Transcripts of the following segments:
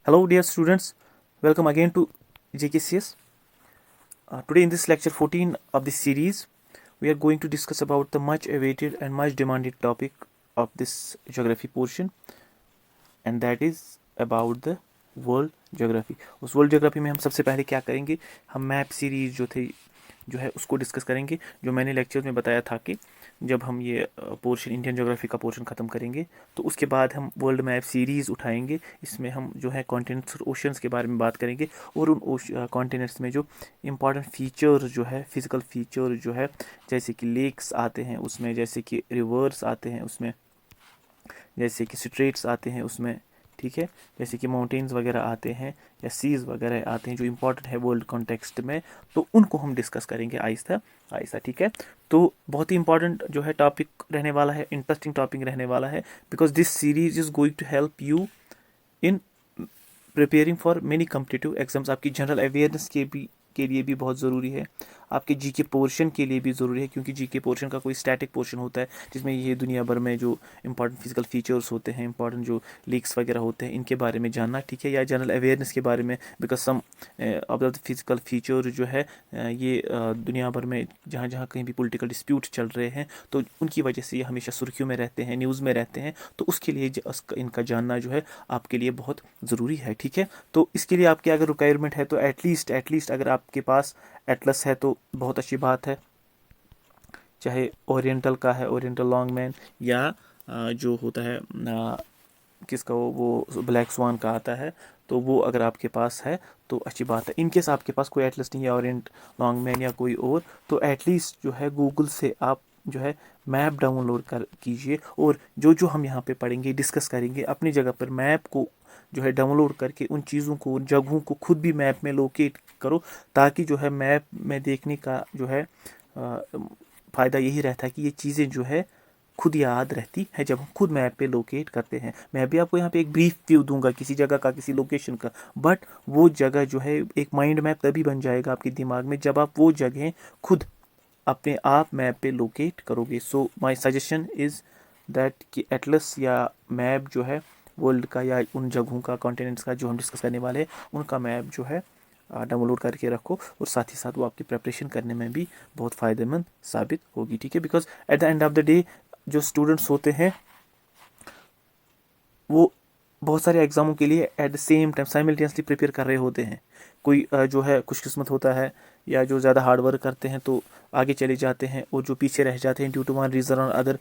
Hello, dear students. Welcome again to JKCS. Today, in this lecture 14 of this series, we are going to discuss about the much awaited and much demanded topic of this geography portion, and that is about the world geography. उस world geography में हम सबसे पहले क्या करेंगे, हम map series जो है उसको डिस्कस करेंगे। जो मैंने लेक्चर में बताया था कि जब हम ये पोर्शन इंडियन ज्योग्राफी का पोर्शन ख़त्म करेंगे तो उसके बाद हम वर्ल्ड मैप सीरीज़ उठाएंगे। इसमें हम जो है कॉन्टिनेंट्स और ओशंस के बारे में बात करेंगे और उन कॉन्टिनेंट्स में जो इम्पॉर्टेंट फीचर जो है, फिज़िकल फीचर जो है, जैसे कि लेक्स आते हैं उसमें, जैसे कि रिवर्स आते हैं उसमें, जैसे कि स्ट्रेट्स आते हैं उसमें, ठीक है, जैसे कि माउंटेन्स वगैरह आते हैं या सीज़ वगैरह आते हैं जो इम्पोर्टेंट है वर्ल्ड कॉन्टेक्स्ट में, तो उनको हम डिस्कस करेंगे आहिस्ता आहिस्ता, ठीक है। तो बहुत ही इंपॉर्टेंट जो है टॉपिक रहने वाला है, इंटरेस्टिंग टॉपिक रहने वाला है, because this series is going to help you in preparing for many competitive exams. आपकी जनरल अवेयरनेस के लिए भी बहुत ज़रूरी है, आपके जीके पोर्शन के लिए भी ज़रूरी है, क्योंकि जीके पोर्शन का कोई स्टैटिक पोर्शन होता है जिसमें ये दुनिया भर में जो इंपॉर्टेंट फिजिकल फीचर्स होते हैं, इंपॉर्टेंट जो लीक्स वगैरह होते हैं, इनके बारे में जानना, ठीक है, या जनरल अवेयरनेस के बारे में, because some of the physical feature जो है ये दुनिया भर में जहाँ जहाँ कहीं भी पॉलिटिकल डिस्प्यूट चल रहे हैं तो उनकी वजह से ये हमेशा सुर्खियों में रहते हैं, न्यूज़ में रहते हैं, तो उसके लिए इनका जानना जो है आपके लिए बहुत ज़रूरी है, ठीक है। तो इसके लिए आपकी अगर रिक्वायरमेंट है तो एटलीस्ट अगर आपके पास एटलस है तो बहुत अच्छी बात है, चाहे ओरिएंटल का है, ओरिएंटल लॉन्गमैन, या जो होता है किसका वो ब्लैक स्वान का आता है, तो वो अगर आपके पास है तो अच्छी बात है। इनकेस आपके पास कोई एटलस नहीं है, ओरिएंट लॉन्गमैन या कोई और, तो एटलीस्ट जो है गूगल से आप जो है मैप डाउनलोड कर कीजिए, और जो जो हम यहाँ पे पढ़ेंगे, डिस्कस करेंगे, अपनी जगह पर मैप को जो है डाउनलोड करके उन चीज़ों को, उन जगहों को खुद भी मैप में लोकेट करो, ताकि जो है मैप में देखने का जो है फ़ायदा यही रहता है कि ये चीज़ें जो है खुद याद रहती है जब हम खुद मैप पे लोकेट करते हैं। मैं भी आपको यहाँ पे एक ब्रीफ व्यू दूंगा किसी जगह का, किसी लोकेशन का, बट वो जगह जो है एक माइंड मैप तभी बन जाएगा आपके दिमाग में जब आप वो जगह खुद अपने आप मैप पे लोकेट करोगे। So my suggestion is that कि एटलस या मैप जो है वर्ल्ड का या उन जगहों का, कॉन्टिनेंट्स का जो हम डिस्कस करने वाले हैं, उनका मैप जो है डाउनलोड करके रखो, और साथ ही साथ वो आपकी प्रेपरेशन करने में भी बहुत फ़ायदेमंद साबित होगी, ठीक है। Because at the end of the day जो स्टूडेंट्स होते हैं वो बहुत सारे एग्ज़ामों के लिए at the same time simultaneously prepare कर रहे होते हैं। कोई जो है खुशकिस्मत होता है या जो ज़्यादा हार्ड वर्क करते हैं तो आगे चले जाते हैं, और जो पीछे रह जाते हैं ड्यू टू वन रीज़न और अदर,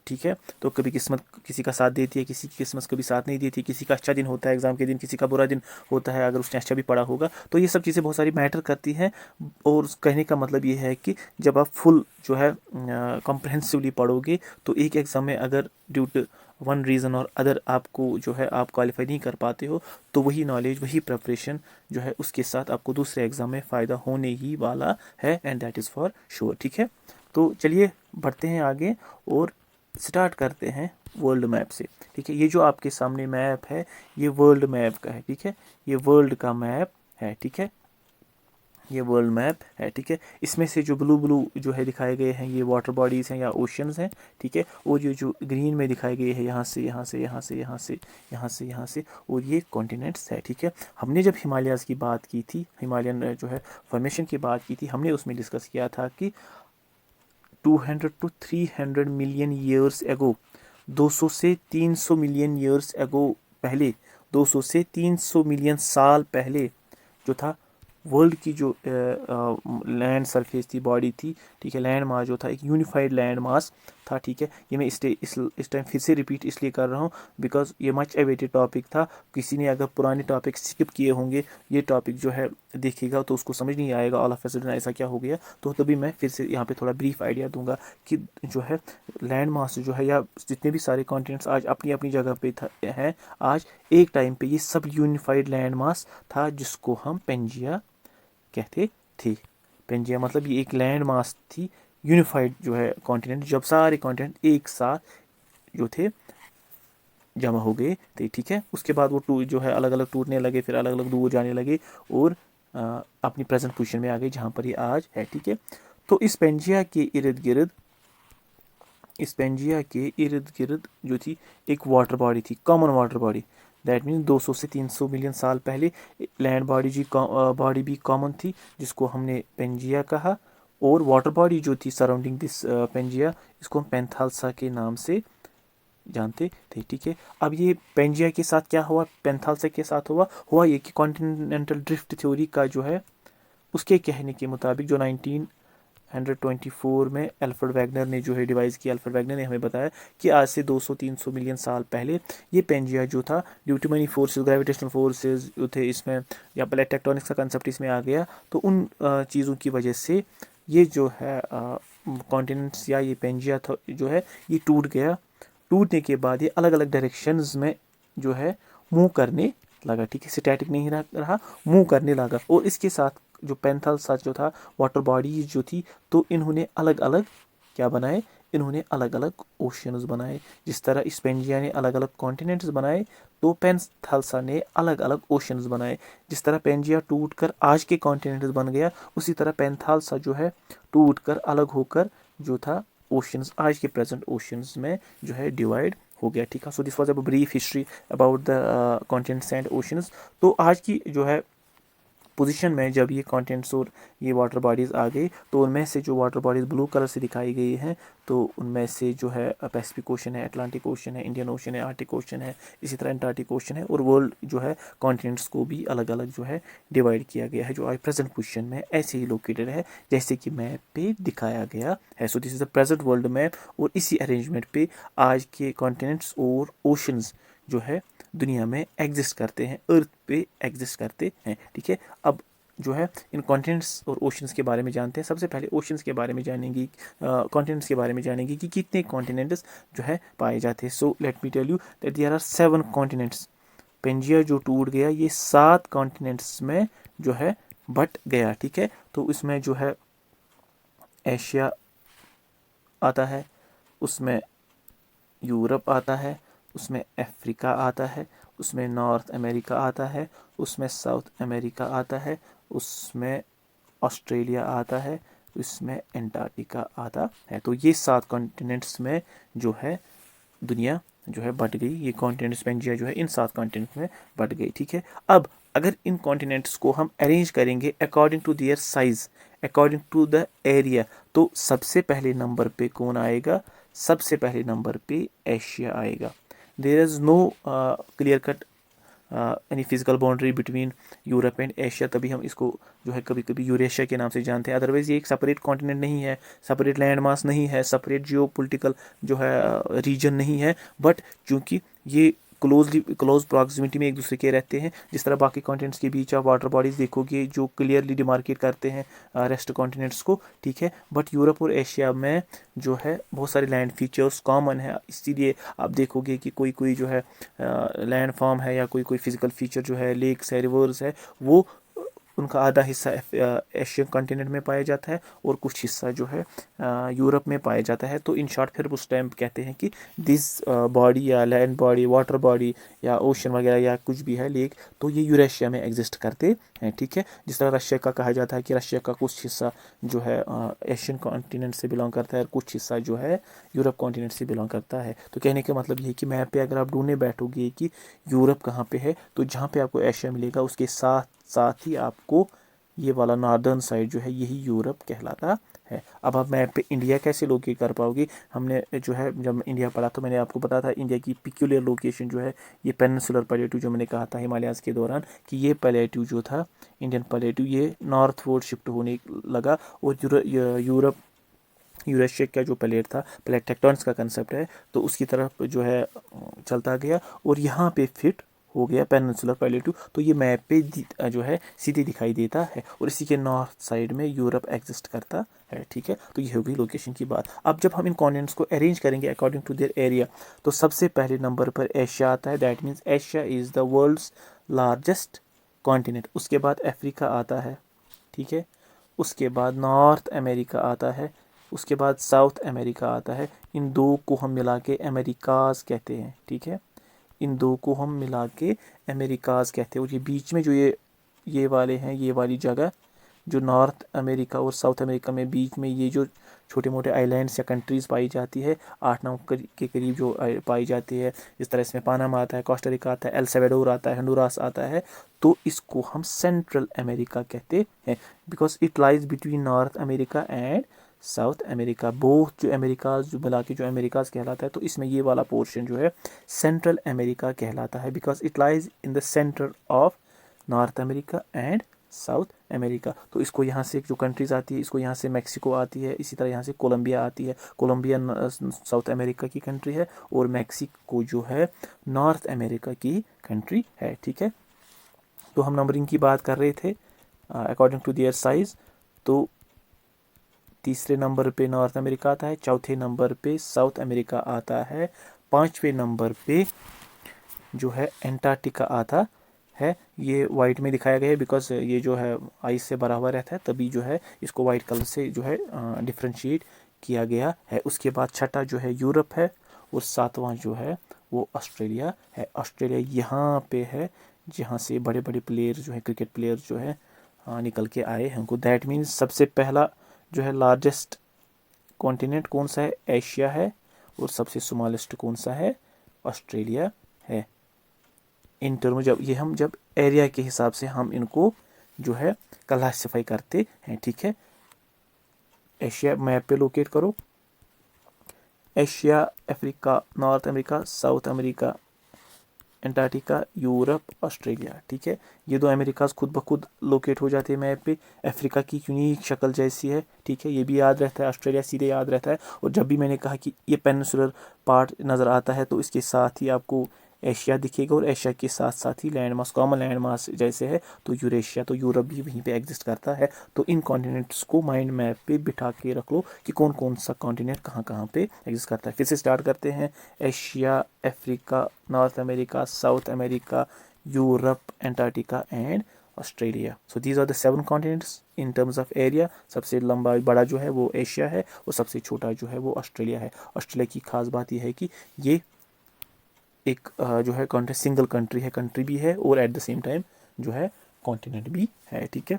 ठीक है, तो कभी किस्मत किसी का साथ देती है, किसी की किस्मत कभी साथ नहीं देती, किसी का अच्छा दिन होता है एग्ज़ाम के दिन, किसी का बुरा दिन होता है अगर उसने अच्छा भी पढ़ा होगा, तो ये सब चीज़ें बहुत सारी मैटर करती हैं। और कहने का मतलब ये है कि जब आप फुल जो है कॉम्प्रहेंसिवली पढ़ोगे तो एक एग्ज़ाम में अगर ड्यू टू वन रीज़न और अदर आपको जो है आप क्वालिफाई नहीं कर पाते हो, तो वही नॉलेज, वही प्रिपरेशन जो है उसके साथ आपको दूसरे एग्ज़ाम में फ़ायदा होने ही वाला है, and that is for sure, ठीक है। तो चलिए बढ़ते हैं आगे और स्टार्ट करते हैं वर्ल्ड मैप से, ठीक है। ये जो आपके सामने मैप है ये वर्ल्ड मैप का है, ठीक है, ये वर्ल्ड का मैप है, ठीक है, ये वर्ल्ड मैप है, ठीक है। इसमें से जो ब्लू ब्लू जो है दिखाए गए हैं ये वाटर बॉडीज़ हैं या ओशंस हैं, ठीक है, और ये जो ग्रीन में दिखाए गए हैं यहाँ से यहाँ से यहाँ से यहाँ से यहाँ से यहाँ से, और ये कॉन्टिनेंट्स है, ठीक है। हमने जब हिमालयाज़ की बात की थी, हिमालयन जो है फॉर्मेशन की बात की थी, हमने उसमें डिस्कस किया था कि 200 to 300 मिलियन ईयर्स एगो, 200 से 300 मिलियन ईयर्स एगो, पहले 200 से 300 मिलियन साल पहले जो था वर्ल्ड की जो लैंड सरफेस थी, बॉडी थी, ठीक है, लैंड मास जो था एक यूनिफाइड लैंड मास था, ठीक है। ये मैं इस टाइम फिर से रिपीट इसलिए कर रहा हूँ बिकॉज ये मच एवेटेड टॉपिक था। किसी ने अगर पुराने टॉपिक स्किप किए होंगे, ये टॉपिक जो है देखेगा तो उसको समझ नहीं आएगा ऑल ऑफ अ सडन ऐसा क्या हो गया, तो तभी मैं फिर से यहाँ पे थोड़ा ब्रीफ आइडिया दूंगा कि जो है लैंड मास जो है या जितने भी सारे कॉन्टिनेंट्स आज अपनी अपनी जगह पे हैं, आज एक टाइम पे ये सब यूनिफाइड लैंड मास था जिसको हम पेंजिया कहते थे। पेंजिया मतलब ये एक लैंड मास थी, यूनिफाइड जो है कॉन्टिनेंट, जब सारे कॉन्टिनेंट एक साथ जो थे जमा हो गए थे, ठीक है। उसके बाद वो जो है अलग अलग टूटने लगे, फिर अलग अलग दूर जाने लगे और अपनी प्रेजेंट पोजीशन में आ गए जहाँ पर ये आज है, ठीक है। तो इस पेंजिया के इर्द गिर्द, इस पेंजिया के इर्द गिर्द जो थी एक वाटर बॉडी थी, common water body, that means 200 से 300 मिलियन साल पहले लैंड बॉडी भी कॉमन थी, जिसको हमने पेंजिया कहा, और वाटर बॉडी जो थी सराउंडिंग दिस पेंजिया, इसको हम पेंथाल्सा के नाम से जानते थे। ठीक है, अब ये पेंजिया के साथ क्या हुआ, पेंथाल्सा के साथ हुआ ये कि कॉन्टिनेंटल ड्रिफ्ट थ्योरी का जो है, उसके कहने के मुताबिक जो 1924 में अल्फ्रेड वेगनर ने जो है डिवाइस किया, अल्फ्रेड वेगनर ने हमें बताया कि आज से 200-300 मिलियन साल पहले ये पेंजिया जो था, due to many forces, gravitational forces जो थे इसमें, या प्लेट टेक्टोनिक्स का कंसेप्ट इसमें आ गया, तो उन चीज़ों की वजह से ये जो है कॉन्टिनेंट्स या ये पेंजिया जो है ये टूट गया। टूटने के बाद ये अलग अलग डायरेक्शंस में जो है मूव करने लगा। ठीक है, स्टैटिक नहीं रहा, मूव करने लगा। और इसके साथ जो पेंथाल्सा जो था, वाटर बॉडीज जो थी, तो इन्होंने अलग अलग क्या बनाए, इन्होंने अलग अलग ओशियंस बनाए। जिस तरह इस पेंजिया ने अलग अलग कॉन्टिनेंट्स बनाए, तो पेंथाल्सा ने अलग अलग ओशियंस बनाए। जिस तरह पेंजिया टूट कर आज के कॉन्टिनेंट्स बन गया, उसी तरह पेंथाल्सा जो है टूट कर अलग होकर जो था ओशियंस, आज के प्रेजेंट ओशियंस में जो है डिवाइड हो गया। ठीक है, so this was a brief history about the continents and oceans. तो आज की जो है पोजीशन में जब ये कॉन्टिनेंट्स और ये वाटर बॉडीज़ आ गई, तो उनमें से जो वाटर बॉडीज़ ब्लू कलर से दिखाई गई हैं, तो उनमें से जो है पैसिफिक ओशन है, अटलांटिक ओशन है, इंडियन ओशन है, आर्टिक ओशन है, इसी तरह एंटार्क्टिक ओशन है, और वर्ल्ड जो है कॉन्टिनेंट्स को भी अलग अलग जो है डिवाइड किया गया है, जो आज प्रेजेंट पोजीशन में ऐसे ही लोकेटेड है जैसे कि मैप पे दिखाया गया है। So this is the present world map, और इसी अरेंजमेंट पे आज के कॉन्टिनेंट्स और ओशंस जो है दुनिया में एग्जिस्ट करते हैं, अर्थ पे एग्जिस्ट करते हैं। ठीक है, अब जो है इन कॉन्टिनेंट्स और ओशंस के बारे में जानते हैं। सबसे पहले ओशंस के बारे में जानेंगे, कॉन्टिनेंट्स के बारे में जानेंगे कि कितने कॉन्टिनेंट्स जो है पाए जाते हैं। So let me tell you that there are 7 continents. Pangaea जो टूट गया, ये 7 कॉन्टिनेंट्स में जो है बट गया। ठीक है, तो इसमें जो है एशिया आता है, उसमें यूरोप आता है, उसमें अफ्रीका आता है, उसमें नॉर्थ अमेरिका आता है, उसमें साउथ अमेरिका आता है, उसमें ऑस्ट्रेलिया आता है, उसमें एंटार्क्टिका आता है। तो ये 7 कॉन्टिनेंट्स में जो है दुनिया जो है बट गई। ये कॉन्टिनेंट्स पेंजिया जो है इन 7 कॉन्टिनेंट्स में बट गई। ठीक है, अब अगर इन कॉन्टिनेंट्स को हम अरेंज करेंगे according to their size, according to the area, तो सबसे पहले नंबर पे कौन आएगा, सबसे पहले नंबर पे एशिया आएगा। There is no clear cut यानी physical boundary between Europe and Asia, तभी हम इसको जो है कभी कभी यूरेशिया के नाम से जानते हैं। अदरवाइज ये एक सेपरेट कॉन्टिनेंट नहीं है, सेपरेट लैंड मास नहीं है, सेपरेट जियो पोलिटिकल जो है रीजन नहीं है, बट चूंकि ये क्लोज प्रॉक्सिमिटी में एक दूसरे के रहते हैं। जिस तरह बाकी कॉन्टिनेंट्स के बीच आप वाटर बॉडीज देखोगे जो क्लियरली डिमार्केट करते हैं रेस्ट कॉन्टिनेंट्स को। ठीक है, बट यूरोप और एशिया में जो है बहुत सारे लैंड फीचर्स कॉमन है, इसीलिए आप देखोगे कि कोई कोई जो है लैंड फॉर्म है या कोई कोई फिजिकल फीचर जो है, लेक्स है, रिवर्स है, वो उनका आधा हिस्सा एशियन कॉन्टिनेंट में पाया जाता है और कुछ हिस्सा जो है यूरोप में पाया जाता है। तो इन शॉर्ट फिर उस टाइम कहते हैं कि दिस बॉडी या लैंड बॉडी, वाटर बॉडी या ओशन वगैरह या कुछ भी है लेक, तो ये यूरेशिया में एग्जिस्ट करते हैं। ठीक है, जिस तरह रशिया का कहा जाता है कि रशिया का कुछ हिस्सा जो है एशियन कॉन्टिनेंट से बिलोंग करता है और कुछ हिस्सा जो है यूरोप कॉन्टिनेंट से बिलोंग करता है। तो कहने का मतलब ये है कि मैप पे अगर आप ढूंढने बैठोगे कि यूरोप कहाँ पे है, तो जहाँ पे आपको एशिया मिलेगा उसके साथ साथ ही आपको ये वाला नॉर्दर्न साइड जो है यही यूरोप कहलाता है। अब आप मैप पे इंडिया कैसे लोकेट कर पाओगे, हमने जो है जब इंडिया पढ़ा तो मैंने आपको बताया था इंडिया की पिक्यूलियर लोकेशन जो है ये पेनिनसुलर प्लेटू, जो मैंने कहा था हिमालयाज के दौरान कि ये प्लेटू जो था इंडियन प्लेटू, ये नॉर्थवर्ड शिफ्ट होने लगा और यूरोप यूरेशिया का जो प्लेट था, प्लेट टेक्टोनिक्स का कंसेप्ट है, तो उसकी तरफ जो है चलता गया और यहाँ पे फिट हो गया पेनिनसुलर प्लेटू। तो ये मैप पे जो है सीधे दिखाई देता है और इसी के नॉर्थ साइड में यूरोप एग्जिस्ट करता है। ठीक है, तो ये हो गई लोकेशन की बात। अब जब हम इन कॉन्टिनेंट्स को अरेंज करेंगे अकॉर्डिंग टू देयर एरिया, तो सबसे पहले नंबर पर एशिया आता है। That means Asia is the world's largest continent. उसके बाद अफ्रीका आता है। ठीक है, उसके बाद नॉर्थ अमेरिका आता है, उसके बाद साउथ अमेरिका आता है। इन दो को हम मिला के अमेरिकाज कहते हैं। ठीक है, इन दो को हम मिला के अमेरिकाज कहते हैं। और ये बीच में जो ये वाले हैं, ये वाली जगह जो नॉर्थ अमेरिका और साउथ अमेरिका में बीच में ये जो छोटे मोटे आइलैंड्स या कंट्रीज़ पाई जाती है, 8-9 के करीब जो पाई जाती है। इस तरह इसमें पानामा आता है, कोस्टारिका आता है, एल सल्वाडोर आता है, हंडुरास आता है। तो इसको हम सेंट्रल अमेरिका कहते हैं, because it lies between north America and south America. Both जो अमेरिकाज जो मिला के जो अमेरिकाज कहलाता है, तो इसमें ये वाला पोर्शन जो है सेंट्रल अमेरिका कहलाता है, because it lies in the centre of north America and south America. तो इसको यहाँ से जो कंट्रीज आती है, इसको यहाँ से मैक्सिको आती है, इसी तरह यहाँ से कोलंबिया आती है। कोलंबिया साउथ अमेरिका की कंट्री है और मैक्सिको जो है नॉर्थ अमेरिका की कंट्री है। ठीक है, तो हम नंबरिंग की बात कर रहे थे अकॉर्डिंग टू देयर साइज। तो तीसरे नंबर पे नॉर्थ अमेरिका आता है, चौथे नंबर पे साउथ अमेरिका आता है, पांचवें नंबर पे जो है एंटार्क्टिका आता है। ये वाइट में दिखाया गया है बिकॉज ये जो है आइस से भरा हुआ रहता है, तभी जो है इसको वाइट कलर से जो है डिफ्रेंशिएट किया गया है। उसके बाद छठा जो है यूरोप है और सातवां जो है वो ऑस्ट्रेलिया है। ऑस्ट्रेलिया यहाँ पे है जहाँ से बड़े बड़े प्लेयर जो है, क्रिकेट प्लेयर जो है निकल के आए हैं उनको। दैट मीन्स सबसे पहला जो है लार्जेस्ट कॉन्टिनेंट कौन सा है, एशिया है, और सबसे स्मॉलेस्ट कौन सा है, ऑस्ट्रेलिया है। इन टर्म जब एरिया के हिसाब से हम इनको जो है क्लासिफाई करते हैं। ठीक है, एशिया मैप पे लोकेट करो, Asia, Africa, North America, South America, Antarctica, Europe, Australia. ठीक है, ये दो अमेरिकाज खुद ब खुद लोकेट हो जाते हैं मैप पे। अफ्रीका की यूनिक शक्ल जैसी है, ठीक है, ये भी याद रहता है, ऑस्ट्रेलिया सीधे याद रहता है। और जब भी मैंने कहा कि ये पेनिनसुलर पार्ट नज़र आता है, तो इसके साथ ही आपको एशिया दिखेगा और एशिया के साथ साथ ही land mass, common land mass जैसे है तो यूरेशिया, तो यूरोप भी वहीं पे एग्जिस्ट करता है। तो इन कॉन्टिनेंट्स को माइंड मैप पे बिठा के रख लो कि कौन कौन सा कॉन्टिनेंट कहाँ कहाँ पे एग्जिस्ट करता है। फिर से स्टार्ट करते हैं, Asia, Africa, North America, South America, Europe, Antarctica and Australia. So these are the 7 continents in terms of area. सबसे लंबा बड़ा जो है वो एशिया है और सबसे छोटा जो है वो ऑस्ट्रेलिया है। ऑस्ट्रेलिया की खास बात यह है कि ये एक जो है कंट्री, सिंगल कंट्री है, कंट्री भी है और एट द सेम टाइम जो है कॉन्टिनेंट भी है। ठीक है,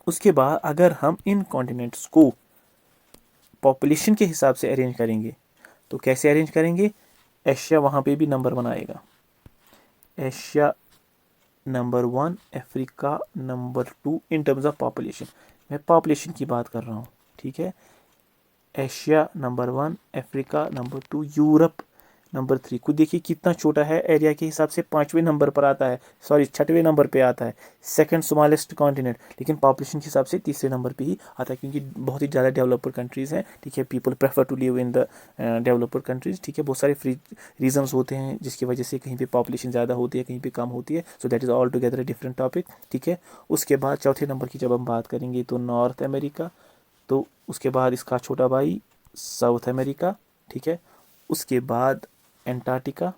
उसके बाद अगर हम इन कॉन्टिनेंट्स को पॉपुलेशन के हिसाब से अरेंज करेंगे तो कैसे अरेंज करेंगे, एशिया वहाँ पे भी नंबर 1 आएगा, Asia number 1, Africa number 2 in terms of population. मैं पॉपुलेशन की बात कर रहा हूँ। ठीक है, Asia number 1, Africa number 2, Europe number 3। खुद देखिए कितना छोटा है, एरिया के हिसाब से 5वें नंबर पर आता है, सॉरी 6वें नंबर पे आता है, सेकंड स्मॉलेस्ट कॉन्टिनेंट, लेकिन पॉपुलेशन के हिसाब से तीसरे नंबर पे ही आता है, क्योंकि बहुत ही ज़्यादा डेवलपर कंट्रीज़ हैं। ठीक है, people prefer to live in the developer countries. ठीक है, बहुत सारे फ्री रीजन्स होते हैं जिसकी वजह से कहीं पर पॉपुलेशन ज़्यादा होती है, कहीं पर कम होती है। So that is all together a different topic. ठीक है, उसके बाद चौथे नंबर की जब हम बात करेंगे तो नॉर्थ अमेरिका, तो उसके बाद इसका छोटा भाई साउथ अमेरिका। ठीक है, उसके बाद एंटार्क्टिका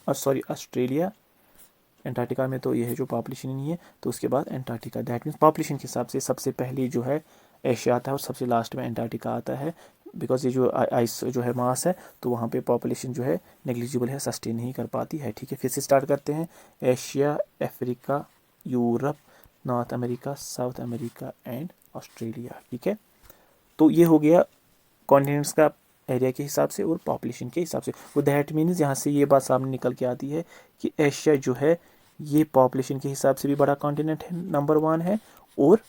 और सॉरी ऑस्ट्रेलिया। एंटार्क्टिका में तो ये है जो पॉपुलेशन नहीं है, तो उसके बाद एंटार्क्टिका। दैट मीन्स पॉपुलेशन के हिसाब से सबसे पहले जो है एशिया आता है और सबसे लास्ट में एंटार्क्टिका आता है, बिकॉज ये जो आइस जो है मास है तो वहाँ पे पॉपुलेशन जो है नेग्लिजिबल है, सस्टेन नहीं कर पाती है। ठीक है, फिर से स्टार्ट करते हैं, Asia, Africa, Europe, north America, South America and Australia. ठीक है, तो ये हो गया कॉन्टिनेंट्स का एरिया के हिसाब से और पॉपुलेशन के हिसाब से। वो दैट मीन्स यहाँ से ये बात सामने निकल के आती है कि एशिया जो है ये पॉपुलेशन के हिसाब से भी बड़ा कॉन्टिनेंट है, नंबर 1 है, और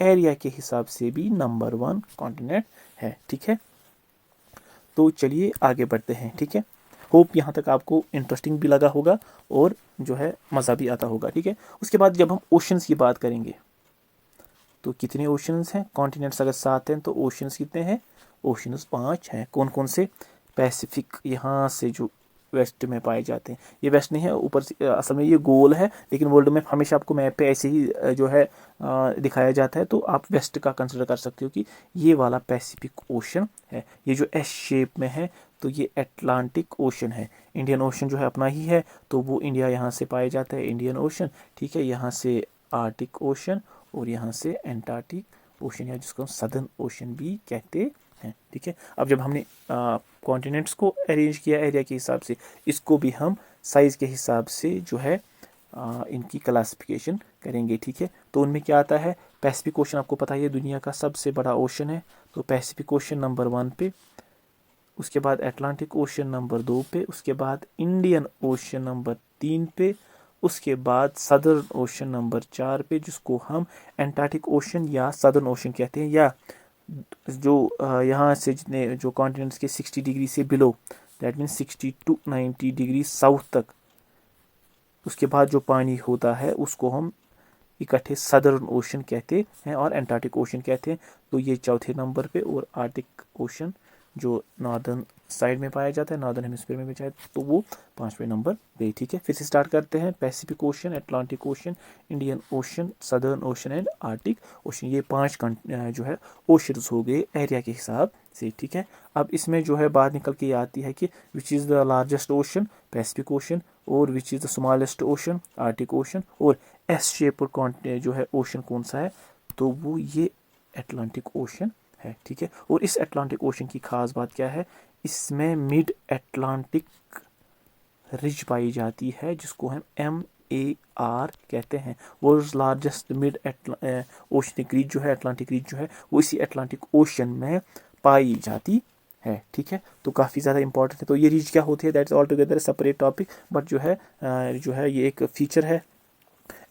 एरिया के हिसाब से भी नंबर 1 कॉन्टिनेंट है। ठीक है, तो चलिए आगे बढ़ते हैं। ठीक है, होप यहाँ तक आपको इंटरेस्टिंग भी लगा होगा और जो है मज़ा भी आता होगा। ठीक है, उसके बाद जब हम ओशंस की बात करेंगे तो कितने ओशंस हैं, कॉन्टिनेंट्स अगर 7 हैं तो ओशंस कितने हैं, ओशंस 5 हैं। कौन कौन से, पैसिफिक यहाँ से जो वेस्ट में पाए जाते हैं, ये वेस्ट नहीं है, ऊपर से असल में ये गोल है, लेकिन वर्ल्ड में हमेशा आपको मैप पे ऐसे ही जो है दिखाया जाता है, तो आप वेस्ट का कंसिडर कर सकते हो कि ये वाला पैसिफिक ओशन है। ये जो एस शेप में है तो ये अटलांटिक ओशन है। इंडियन ओशन जो है अपना ही है, तो वो इंडिया यहाँ से पाया जाता है, इंडियन ओशन। ठीक है, यहाँ से आर्टिक ओशन और यहाँ से एंटार्क्टिक ओशन, या जिसको हम सदर्न ओशन भी कहते हैं। ठीक है, अब जब हमने कॉन्टिनेंट्स को अरेंज किया एरिया के हिसाब से, इसको भी हम साइज़ के हिसाब से जो है इनकी क्लासिफिकेशन करेंगे। ठीक है, तो उनमें क्या आता है, पैसिफिक ओशन आपको पता है ये दुनिया का सबसे बड़ा ओशन है, तो पैसिफिक ओशन नंबर 1 पे, उसके बाद अटलांटिक ओशन नंबर 2 पे, उसके बाद इंडियन ओशन नंबर 3 पे, उसके बाद सदर्न ओशन नंबर 4 पे, जिसको हम एंटार्क्टिक ओशन या सदर्न ओशन कहते हैं, या जो यहाँ से जितने जो कॉन्टिनेंट्स के 60 डिग्री से below, that means 60 to 90 degree south तक, उसके बाद जो पानी होता है उसको हम इकट्ठे सदर्न ओशन कहते हैं और एंटार्क्टिक ओशन कहते हैं। तो ये चौथे नंबर पे, और आर्टिक ओशन जो नॉर्दर्न साइड में पाया जाता है, नॉर्दर्न हेमिस्फीयर में पाया जाता है, तो वो 5वें नंबर पे। ठीक है, फिर से स्टार्ट करते हैं। Pacific ocean, Atlantic ocean, Indian ocean, southern ocean and Arctic ocean, ये 5 जो है ओशंस हो गए एरिया के हिसाब से। ठीक है, अब इसमें जो है बात निकल के आती है कि which is the largest ocean, Pacific ocean, और which is the smallest ocean, Arctic ocean, और एस शेप जो है ओशन कौन सा है, तो वो ये अटलांटिक ओशन है। ठीक है, और इस अटलांटिक ओशन की खास बात क्या है, इसमें मिड अटलांटिक रिज पाई जाती है, जिसको हम MAR कहते हैं। World's largest mid oceanic ridge जो है, अटलांटिक रिज जो है, वो इसी अटलांटिक ओशन में पाई जाती है। ठीक है, तो काफ़ी ज़्यादा इंपॉर्टेंट है। तो ये रिज क्या होती है, that's all together separate topic, but जो है ये एक फीचर है।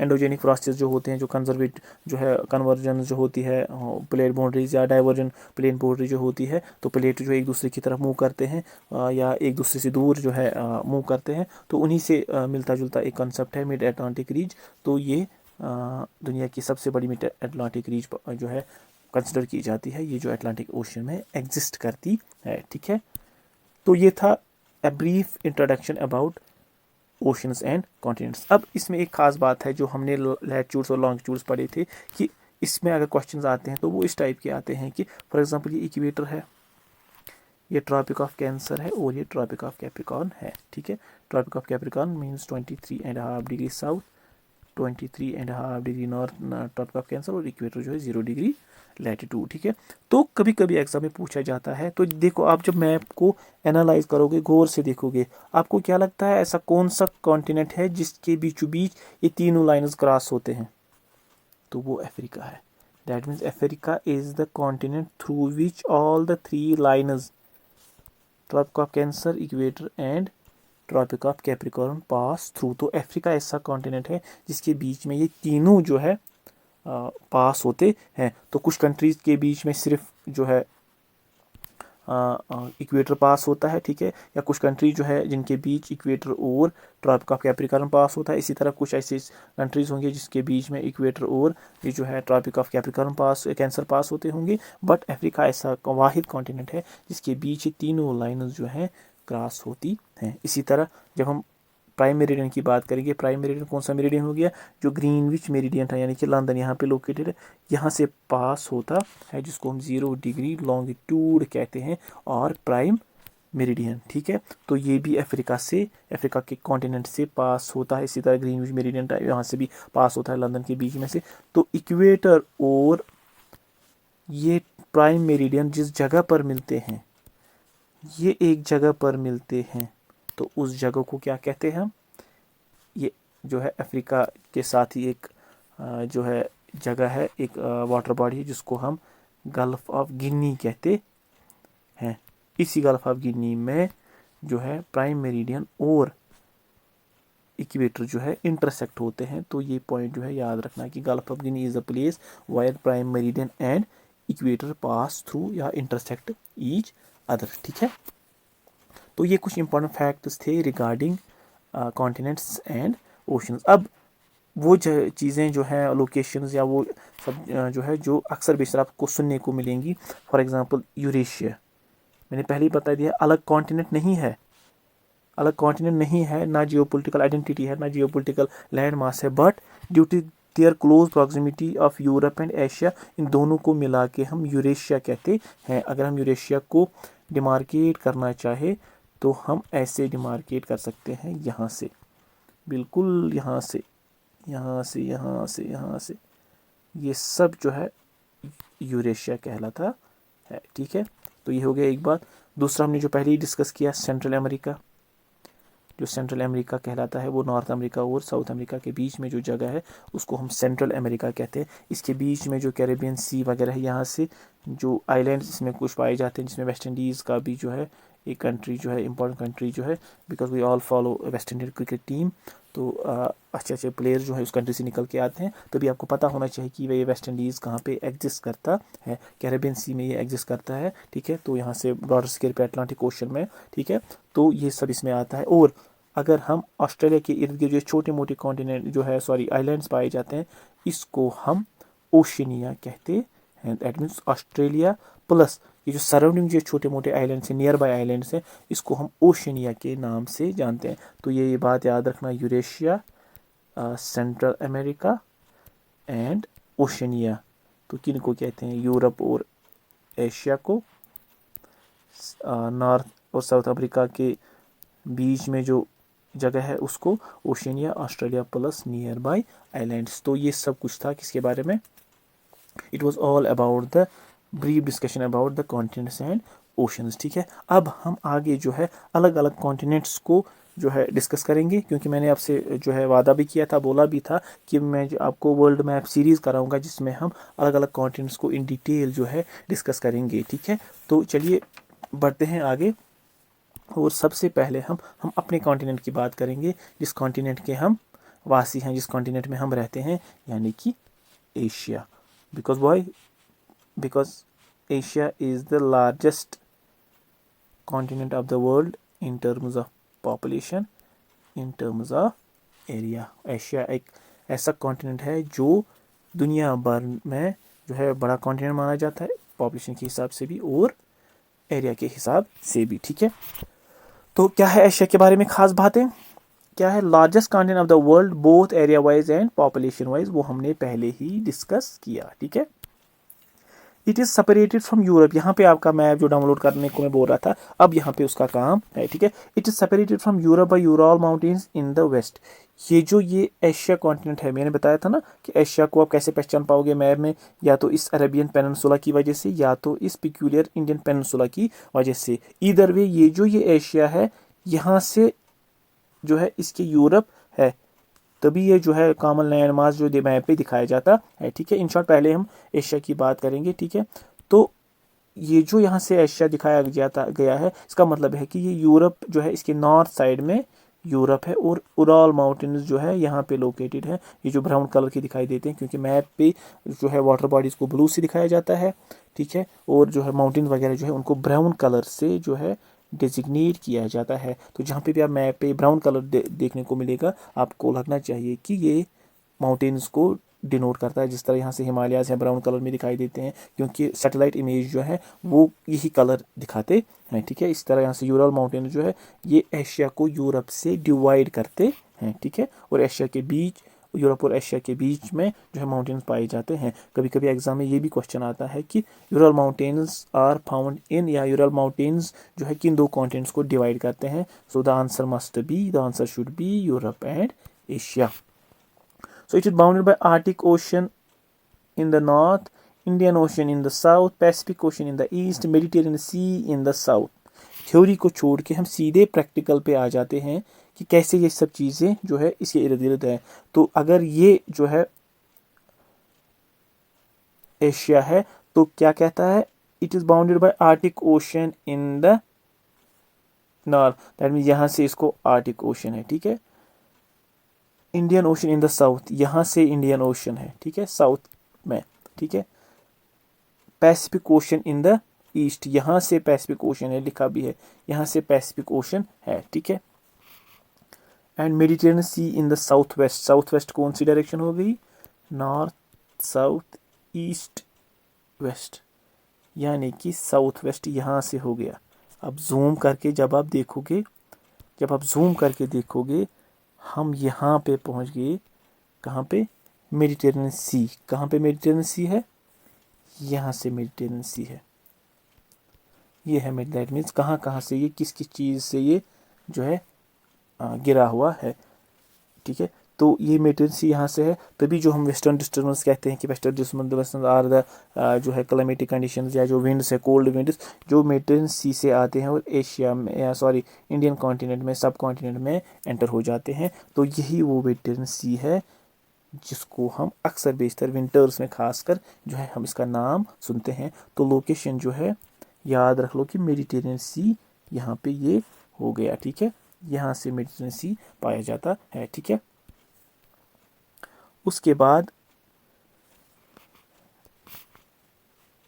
एंडोजेनिक प्रोसेस जो होते हैं, जो कंजर्वेट जो है कन्वर्जन जो होती है, प्लेट बाउंड्रीज या डाइवर्जन प्लेन बाउंड्री जो होती है, तो प्लेट जो एक दूसरे की तरफ मूव करते हैं या एक दूसरे से दूर जो है मूव करते हैं, तो उन्हीं से मिलता जुलता एक कंसेप्ट है मिड अटलांटिक रीज। तो ये दुनिया की सबसे बड़ी मिड अटलांटिक रीज जो है कंसिडर की जाती है, ये जो अटलांटिक ओशन में एग्जिस्ट करती है। ठीक है, तो ये था a brief introduction about oceans and continents. अब इसमें एक खास बात है, जो हमने लैटिट्यूड्स और लॉन्गिट्यूड्स पढ़े थे, कि इसमें अगर क्वेश्चंस आते हैं तो वो इस टाइप के आते हैं कि फॉर एग्जांपल ये इक्वेटर है, ये ट्रॉपिक ऑफ कैंसर है, और ये ट्रॉपिक ऑफ कैप्रिकॉर्न है। ठीक है, tropic of Capricorn means 23.5 degree south, 23.5 degree north tropic of Cancer, और इक्वेटर जो है 0 डिग्री लैटिट्यूड। ठीक है, तो कभी कभी एग्जाम में पूछा जाता है, तो देखो आप जब मैप को एनालाइज करोगे, गौर से देखोगे, आपको क्या लगता है ऐसा कौन सा कॉन्टिनेंट है जिसके बीचों बीच ये तीनों लाइन्स क्रॉस होते हैं, तो वो अफ्रीका है। That means Africa is the continent through which all the 3 lines, tropic of Cancer, equator and tropic of Capricorn pass through. तो अफ्रीका ऐसा कॉन्टिनेंट है जिसके बीच में ये तीनों जो है पास होते हैं। तो कुछ कंट्रीज के बीच में सिर्फ जो है इक्वेटर पास होता है। ठीक है, या कुछ कंट्री जो है जिनके बीच इक्वेटर और ट्रॉपिक ऑफ कैप्रिकॉर्न पास होता है। इसी तरह कुछ ऐसी कंट्रीज होंगे जिसके बीच में इक्वेटर और ये जो है ट्रॉपिक ऑफ कैप्रिकॉर्न पास कैंसर पास होते होंगे। बट अफ्रीका ऐसा वाहिद कॉन्टिनेंट है जिसके बीच ये तीनों लाइन्स जो हैं क्रॉस होती हैं। इसी तरह जब हम प्राइम मेरिडियन की बात करेंगे, प्राइम मेरिडियन कौन सा मेरिडियन हो गया, जो ग्रीनविच मेरिडियन था, यानी कि लंदन यहाँ पे लोकेटेड है, यहाँ से पास होता है, जिसको हम 0 डिग्री लॉन्गिट्यूड कहते हैं, और प्राइम मेरिडियन। ठीक है, तो ये भी अफ्रीका के कॉन्टिनेंट से पास होता है। इसी तरह ग्रीनविच मेरिडियन यहाँ से भी पास होता है, लंदन के बीच में से। तो इक्वेटर और ये प्राइम मेरिडियन जिस जगह पर मिलते हैं, ये एक जगह पर मिलते हैं, तो उस जगह को क्या कहते हैं हम, ये जो है अफ्रीका के साथ ही एक जो है जगह है, एक वाटर बॉडी है, जिसको हम गल्फ ऑफ गिनी कहते हैं। इसी गल्फ ऑफ गिनी में जो है प्राइम मेरिडियन और इक्वेटर जो है इंटरसेक्ट होते हैं। तो ये पॉइंट जो है याद रखना कि gulf of Guinea is a place wire prime meridian and equator pass through या इंटरसेक्ट ईच अदर। ठीक है, तो ये कुछ इंपॉर्टेंट फैक्ट्स थे रिगार्डिंग कॉन्टिनेंट्स एंड ओशंस। अब वो चीज़ें जो हैं, लोकेशंस या वो सब जो है जो अक्सर बेशतर आपको सुनने को मिलेंगी। फॉर एग्जांपल यूरेशिया, मैंने पहले ही बता दिया, अलग कॉन्टिनेंट नहीं है, अलग कॉन्टिनेंट नहीं है, ना जियोपॉलिटिकल आइडेंटिटी है, ना जियोपॉलिटिकल लैंड मास है, but due to their close proximity of Europe and Asia, इन दोनों को मिला के हम यूरेशिया कहते हैं। अगर हम यूरेशिया को डिमार्केट करना चाहे तो हम ऐसे डिमार्केट कर सकते हैं, यहाँ से, बिल्कुल यहाँ से, यहाँ से, यहाँ से, यहाँ से, ये सब जो है यूरेशिया कहलाता है। ठीक है, तो ये हो गया एक बात। दूसरा हमने जो पहले ही डिस्कस किया, सेंट्रल अमेरिका, जो सेंट्रल अमेरिका कहलाता है, वो नॉर्थ अमेरिका और साउथ अमेरिका के बीच में जो जगह है उसको हम सेंट्रल अमेरिका कहते हैं। इसके बीच में जो कैरेबियन सी वगैरह है, यहाँ से जो आइलैंड्स इसमें कुछ पाए जाते हैं, जिसमें वेस्ट इंडीज़ का भी जो है एक कंट्री जो है, इंपॉर्टेंट कंट्री जो है, because we all follow West Indies cricket team. तो अच्छे अच्छे प्लेयर जो है उस कंट्री से निकल के आते हैं। तभी आपको पता होना चाहिए कि ये वेस्ट इंडीज़ कहाँ पे एग्जिस्ट करता है। कैरेबियन सी में ये एग्जिस्ट करता है, ठीक है। तो यहाँ से ब्रॉडर स्केल पे अटलांटिक ओशन में, ठीक है। तो ये सब इसमें आता है। और अगर हम ऑस्ट्रेलिया के इर्द गिर्द जो छोटे मोटे कॉन्टिनेंट जो है, सॉरी आइलैंड्स पाए जाते हैं, इसको हम ओशनिया कहते हैं। दैट मीन्स ऑस्ट्रेलिया प्लस ये जो सराउंडिंग जो छोटे मोटे आइलैंड्स हैं, नियर बाय आइलैंड्स हैं, इसको हम ओशनिया के नाम से जानते हैं। तो ये बात याद रखना, Eurasia, central America and Oceania. तो किन को कहते हैं? यूरोप और एशिया को, नॉर्थ और साउथ अफ्रीका के बीच में जो जगह है उसको Oceania, Australia plus near by islands. तो ये सब कुछ था किसके बारे में? It was all about the brief discussion about the continents and oceans, ठीक है। अब हम आगे जो है अलग अलग कॉन्टिनेंट्स को जो है डिस्कस करेंगे, क्योंकि मैंने आपसे जो है वादा भी किया था, बोला भी था कि मैं जो आपको वर्ल्ड मैप सीरीज़ कराऊंगा जिसमें हम अलग अलग कॉन्टिनेंट्स को इन डिटेल जो है डिस्कस करेंगे, ठीक है। तो चलिए बढ़ते हैं आगे। और सबसे पहले हम अपने कॉन्टिनेंट की बात करेंगे, जिस कॉन्टिनेंट के हम वासी हैं, जिस कॉन्टिनेंट में हम रहते हैं, यानी कि Asia. Because why? Because Asia is the largest continent of the world in terms of population, in terms of area. Asia एक ऐसा कॉन्टिनेंट है जो दुनिया भर में जो है बड़ा कॉन्टिनेंट माना जाता है, पॉपुलेशन के हिसाब से भी और एरिया के हिसाब से भी, ठीक है। तो क्या है एशिया के बारे में खास बातें? क्या है? Largest continent of the world both area wise and population wise, वो हमने पहले ही डिस्कस किया, ठीक है। It is separated from Europe. यहाँ पे आपका मैप जो डाउनलोड करने को मैं बोल रहा था, अब यहाँ पे उसका काम है, ठीक है। It is separated from Europe by Ural mountains in the west. ये एशिया कॉन्टिनेंट है, मैंने बताया था ना कि एशिया को आप कैसे पहचान पाओगे मैप में, या तो इस अरेबियन पेनिनसुला की वजह से, या तो इस पिक्यूलियर इंडियन पेनिनसुला की वजह से। इधर वे ये एशिया है, यहाँ से जो है इसके यूरोप है, तभी ये जो है कॉमन लैंड मास जो मैप पे दिखाया जाता है, ठीक है। इन शॉर्ट पहले हम एशिया की बात करेंगे, ठीक है। तो ये जो यहाँ से एशिया दिखाया गया है, इसका मतलब है कि ये यूरोप जो है, इसके नॉर्थ साइड में यूरोप है, और उराल माउंटेन्स जो है यहाँ पे लोकेटेड है। ये जो ब्राउन कलर के दिखाई देते हैं, क्योंकि मैप पे जो है वाटर बॉडीज़ को ब्लू से दिखाया जाता है, ठीक है। और जो है माउंटेन वगैरह जो है उनको ब्राउन कलर से जो है डेजिग्नेट किया जाता है। तो जहाँ पे भी आप मैप पे ब्राउन कलर देखने को मिलेगा, आपको लगना चाहिए कि ये माउंटेन्स को डिनोट करता है। जिस तरह यहाँ से हिमालयाज हैं, ब्राउन कलर में दिखाई देते हैं, क्योंकि सैटेलाइट इमेज जो है वो यही कलर दिखाते हैं, ठीक है। इस तरह यहाँ से यूरल माउंटेन जो है ये एशिया को यूरोप से डिवाइड करते हैं, ठीक है। और एशिया के बीच, यूरोप और एशिया के बीच में जो है माउंटेन्स पाए जाते हैं। कभी कभी एग्जाम में ये भी क्वेश्चन आता है कि Ural mountains are found in, या यूरल माउंटेन्स जो है किन दो कॉन्टिनेंट्स को डिवाइड करते हैं। So the answer must be, the answer should be Europe and Asia. So it is bounded by Arctic Ocean in the north, Indian Ocean in the south, Pacific Ocean in the east, Mediterranean Sea in the south। Theory को छोड़ के हम सीधे practical पे आ जाते हैं कि कैसे ये सब चीज़ें जो है इसके इर्द गिर्द है। तो अगर ये जो है एशिया है, तो क्या कहता है? It is bounded bye Arctic ocean in the north. That means यहाँ से इसको आर्टिक ओशन है, ठीक है। Indian Ocean in the south, यहाँ से इंडियन ओशन है, ठीक है, साउथ में, ठीक है। Pacific ocean in the east, यहाँ से पैसिफिक ओशन है, लिखा भी है, यहाँ से पैसिफिक ओशन है, ठीक है। And Mediterranean sea in the south west. South west कौन सी डायरेक्शन हो गई? नॉर्थ, साउथ, ईस्ट, वेस्ट, यानी कि साउथ वेस्ट यहाँ से हो गया। अब जूम करके जब आप जूम करके देखोगे, हम यहाँ पे पहुँच गए, कहाँ पे? मेडिटेरेनियन सी। कहाँ पे मेडिटेरेनियन सी है? यहाँ से मेडिटेरेनियन सी है, ये है दैट मीन्स कहाँ से ये किस चीज़ से ये जो है गिरा हुआ है, ठीक है। तो ये मेडिटेरेनियन सी यहाँ से है, तभी जो हम वेस्टर्न डिस्टर्बेंस कहते हैं कि वेस्टर्न डिस्टर्बेंस आर द जो है क्लाइमेटिक कंडीशंस या जो विंड्स है, कोल्ड विंड्स जो मेडिटेरेनियन सी से आते हैं और एशिया में या सॉरी इंडियन कॉन्टिनेंट में, सब कॉन्टिनेंट में एंटर हो जाते हैं। तो यही वो मेडिटेरेनियन सी है जिसको हम अक्सर बेशतर विंटर्स में खासकर जो है हम इसका नाम सुनते हैं। तो लोकेशन जो है याद रख लो कि मेडिटेरेनियन सी यहाँ पे ये हो गया, ठीक है, यहाँ से मेडिटेरेनियन सी पाया जाता है, ठीक है। उसके बाद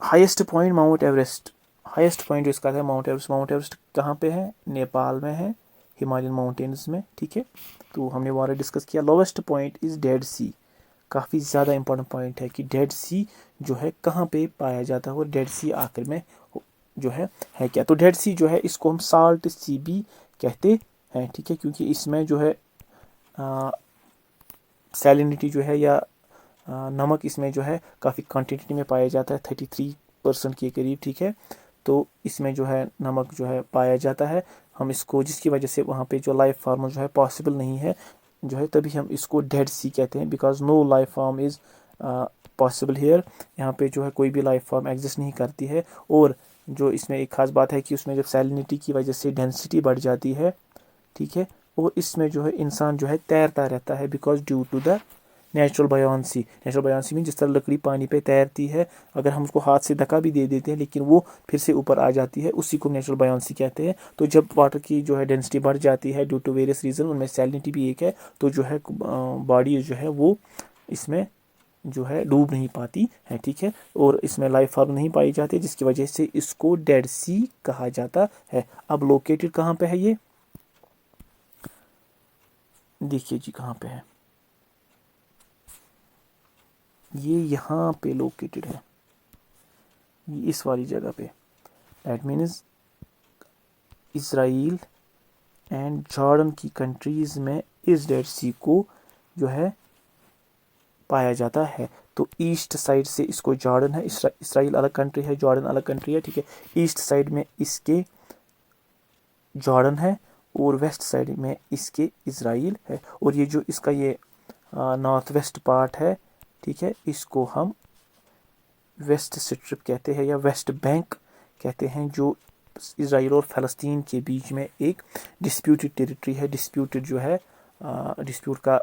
highest point mount Everest, highest point जो इसका है माउंट एवरेस्ट। माउंट एवरेस्ट कहाँ पे है? नेपाल में है, हिमालयन माउंटेन्स में, ठीक है। तो हमने वहाँ डिस्कस किया। लोवेस्ट पॉइंट इज़ डेड सी, काफ़ी ज़्यादा इंपॉर्टेंट पॉइंट है कि डेड सी जो है कहाँ पे पाया जाता है और डेड सी आखिर में जो है क्या। तो डेड सी जो है इसको हम साल्ट सी भी कहते हैं, ठीक है, क्योंकि इसमें जो है सैलिनिटी जो है या नमक इसमें जो है काफ़ी क्वांटिटी में पाया जाता है, 33% के करीब, ठीक है। तो इसमें जो है नमक जो है पाया जाता है। हम इसको जिसकी वजह से वहाँ पे जो लाइफ फार्म जो है पॉसिबल नहीं है जो है, तभी हम इसको डेड सी कहते हैं, because no life form is possible here. यहाँ पे जो है कोई भी लाइफ फॉर्म एग्जिस्ट नहीं करती है। और जो इसमें एक खास बात है कि उसमें जब सैलिनिटी की वजह से डेंसिटी बढ़ जाती है, ठीक है, और इसमें जो है इंसान जो है तैरता रहता है, because due to the natural buoyancy. Natural buoyancy में जिस तरह लकड़ी पानी पे तैरती है, अगर हम उसको हाथ से धक्का भी दे देते हैं लेकिन वो फिर से ऊपर आ जाती है, उसी को नेचुरल बायोंसी कहते हैं। तो जब वाटर की जो है डेंसिटी बढ़ जाती है ड्यू टू वेरियस रीज़न, उनमें सैलिनिटी भी एक है, तो जो है बॉडी जो है वो इसमें जो है डूब नहीं पाती है, ठीक है, और इसमें लाइफ फॉर्म नहीं पाई जाती, जिसकी वजह से इसको डेड सी कहा जाता है। अब लोकेटेड कहाँ पे है ये देखिए जी, कहाँ पे है ये, यहाँ पे लोकेटेड है, ये इस वाली जगह पे। That means Israel and Jordan की कंट्रीज़ में इस डेड सी को जो है पाया जाता है। तो ईस्ट साइड से इसको जॉर्डन है, इसराइल अलग कंट्री है, जॉर्डन अलग कंट्री है, ठीक है। ईस्ट साइड में इसके जॉर्डन है और वेस्ट साइड में इसके इसराइल है। और ये जो इसका ये नॉर्थ वेस्ट पार्ट है, ठीक है, इसको हम वेस्ट स्ट्रिप कहते हैं या वेस्ट बैंक कहते हैं, जो इसराइल और फ़लस्तीन के बीच में एक डिस्प्यूटेड टेरिटरी है। डिस्प्यूटेड जो है डिस्प्यूट का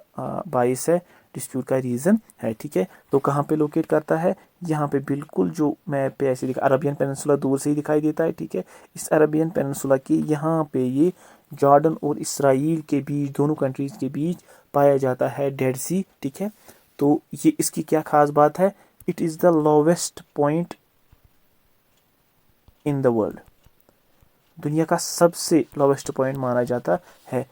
बाइस है, डिस्प्यूट का रीज़न है, ठीक है। तो कहाँ पे लोकेट करता है? यहाँ पे बिल्कुल जो मैप पे ऐसे दिखा, अरबियन पेनिनसुला दूर से ही दिखाई देता है, ठीक है। इस अरबियन पेनिनसुला की यहाँ पे ये जॉर्डन और इसराइल के बीच, दोनों कंट्रीज़ के बीच पाया जाता है डेड सी, ठीक है। तो ये इसकी क्या खास बात है? It is the lowest point in the world, दुनिया का सबसे लोवेस्ट पॉइंट माना जाता है।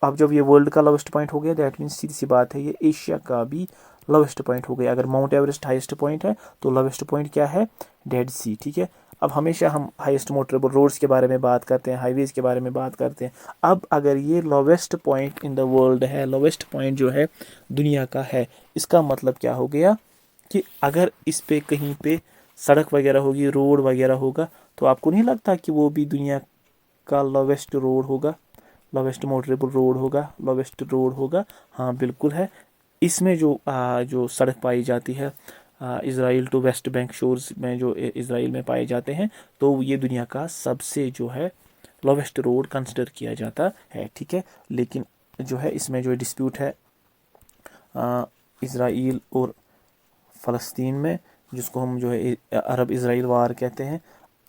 अब जब ये वर्ल्ड का लोवेस्ट पॉइंट हो गया, दैट मीन्स सीधी सी बात है ये एशिया का भी लोवेस्ट पॉइंट हो गया। अगर माउंट एवरेस्ट हाईएस्ट पॉइंट है तो लोवेस्ट पॉइंट क्या है? डेड सी, ठीक है। अब हमेशा हम हाईएस्ट मोटरेबल रोड्स के बारे में बात करते हैं, हाईवेज़ के बारे में बात करते हैं। अब अगर ये lowest point in the world है, लोवेस्ट पॉइंट जो है दुनिया का है, इसका मतलब क्या हो गया कि अगर इस पे कहीं पे सड़क वगैरह होगी, रोड वगैरह होगा, तो आपको नहीं लगता कि वो भी दुनिया का लोवेस्ट रोड होगा, लोवेस्ट मोटरेबल रोड होगा, लोवेस्ट रोड होगा? हाँ बिल्कुल है। इसमें जो जो सड़क पाई जाती है Israel to West Bank shores में, जो इसराइल में पाए जाते हैं, तो ये दुनिया का सबसे जो है लोवेस्ट रोड कंसिडर किया जाता है, ठीक है। लेकिन जो है इसमें जो डिस्प्यूट है इसराइल और फ़लस्तीन में, जिसको हम जो है अरब इसराइल वार कहते हैं,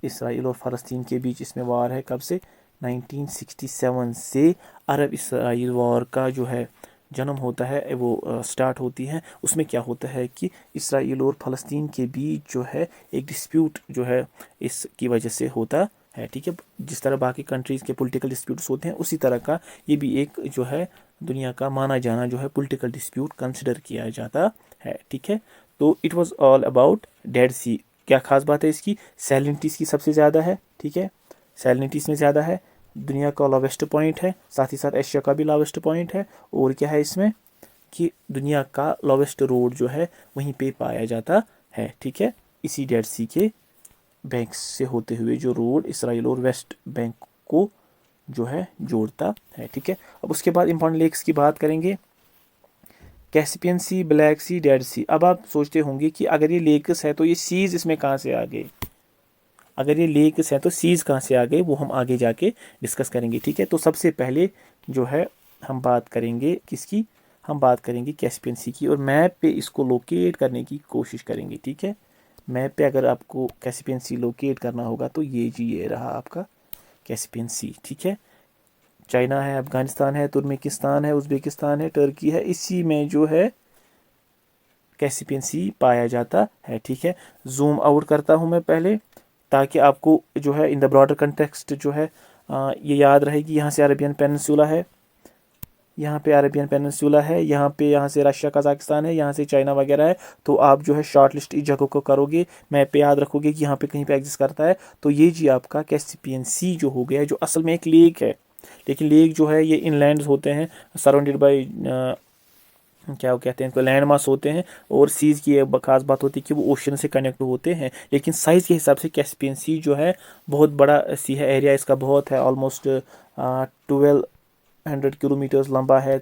इसराइल और फ़लस्तीन के बीच इसमें वार है। कब से? 1967 से अरब इसराइल वॉर का जो है जन्म होता है, वो स्टार्ट होती है। उसमें क्या होता है कि इसराइल और फ़लस्तीन के बीच जो है एक डिस्प्यूट जो है इसकी वजह से होता है, ठीक है। जिस तरह बाकी कंट्रीज़ के पॉलिटिकल डिस्प्यूट्स होते हैं, उसी तरह का ये भी एक जो है दुनिया का माना जाना जो है पॉलिटिकल डिस्प्यूट कंसिडर किया जाता है, ठीक है। तो it was all about Dead Sea. क्या खास बात है इसकी? सैलिनिटी इसकी सबसे ज़्यादा है, ठीक है, सैलिनिटी इसमें ज़्यादा है, दुनिया का लोवेस्ट पॉइंट है, साथ ही साथ एशिया का भी लोवेस्ट पॉइंट है, और क्या है इसमें कि दुनिया का लोवेस्ट रोड जो है वहीं पे पाया जाता है, ठीक है, इसी डेड सी के बैंक से होते हुए जो रोड इसराइल और वेस्ट बैंक को जो है जोड़ता है, ठीक है। अब उसके बाद इंपॉर्टेंट लेक्स की बात करेंगे। कैस्पियन सी, ब्लैक सी, डेड सी। अब आप सोचते होंगे कि अगर ये लेक्स है तो ये सीज इसमें कहाँ से आ गए, अगर ये लेक्स है तो सीज कहाँ से आ गए, वो हम आगे जाके डिस्कस करेंगे। ठीक है, तो सबसे पहले जो है हम बात करेंगे किसकी, हम बात करेंगे कैस्पियन सी की, और मैप पे इसको लोकेट करने की कोशिश करेंगे। ठीक है, मैप पे अगर आपको कैस्पियन सी लोकेट करना होगा तो ये रहा आपका कैस्पियन सी। ठीक है, चाइना है, अफगानिस्तान है, तुर्कमेनिस्तान है, उज्बेकिस्तान है, टर्की है, इसी में जो है कैस्पियन सी पाया जाता है। ठीक है, जूम आउट करता हूँ मैं पहले, ताकि आपको जो है इन द ब्रॉडर कंटेक्स्ट जो है ये याद रहेगी। यहाँ से अरेबियन पेनिनसुला है, यहाँ पे अरेबियन पेनिनसुला है, यहाँ से रशिया कजाकिस्तान है, यहाँ से चाइना वगैरह है। तो आप जो है शॉर्ट लिस्ट इस जगह को करोगे, मैप पे याद रखोगे कि यहाँ पे कहीं पे एग्जिस्ट करता है। तो ये जी आपका कैस्पियन सी जो हो गया, जो असल में एक लेक है, लेकिन लेक जो है ये इनलैंड्स होते हैं, सराउंडेड बाई क्या वो कहते हैं इनको, लैंड मास होते हैं। और सीज की एक खास बात होती है कि वो ओशन से कनेक्ट होते हैं, लेकिन साइज़ के हिसाब से कैस्पियन सी जो है बहुत बड़ा सी है, एरिया इसका बहुत है, ऑलमोस्ट 1200 किलोमीटर्स लंबा है,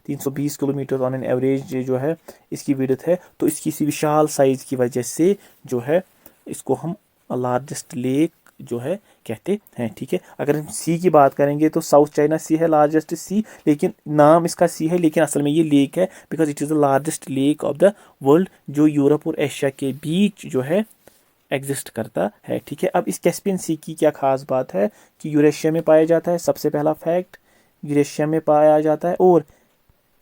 320 किलोमीटर ऑन एन एवरेज जो है इसकी विड्थ है। तो इसकी इसी विशाल साइज़ की वजह से जो है इसको हम लार्जेस्ट लेक जो है कहते हैं। ठीक है, अगर हम सी की बात करेंगे तो साउथ चाइना सी है लार्जेस्ट सी, लेकिन नाम इसका सी है, लेकिन असल में ये लेक है, because it is the largest lake of the world, जो यूरोप और एशिया के बीच जो है एग्जिस्ट करता है। ठीक है, अब इस कैस्पियन सी की क्या खास बात है कि यूरेशिया में पाया जाता है, सबसे पहला फैक्ट, यूरेशिया में पाया जाता है। और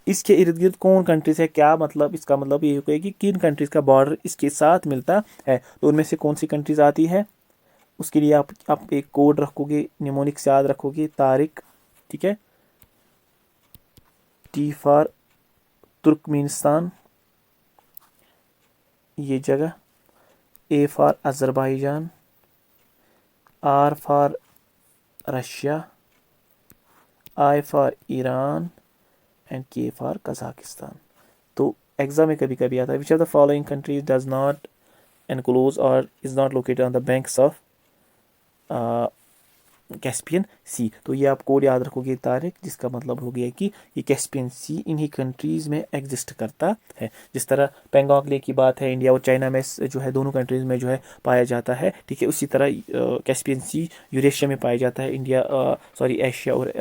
इसके इर्द गिर्द कौन कंट्रीज है, क्या मतलब, इसका मतलब ये होगा कि किन कंट्रीज का बॉर्डर इसके साथ मिलता है। तो उनमें से कौन सी कंट्रीज आती है, उसके लिए आप एक कोड रखोगे, निमोनिक्स याद रखोगे, तारिक। ठीक है, टी फॉर तुर्कमेनिस्तान ये जगह, A for Azerbaijan, R for Russia, I for Iran and K for Kazakhstan. तो एग्जाम में कभी कभी आता है, which are the following countries does not enclose और is not located on the banks of Caspian Sea. तो ये आप कोड याद रखोगे तारिक, जिसका मतलब हो गया कि ये कैस्पियन सी इन्हीं कंट्रीज़ में एग्जिस्ट करता है। जिस तरह पेंगोंग लेक की बात है, इंडिया और चाइना में जो है दोनों कंट्रीज़ में जो है पाया जाता है। ठीक है, उसी तरह कैस्पियन सी यूरेशिया में पाया जाता है, एशिया और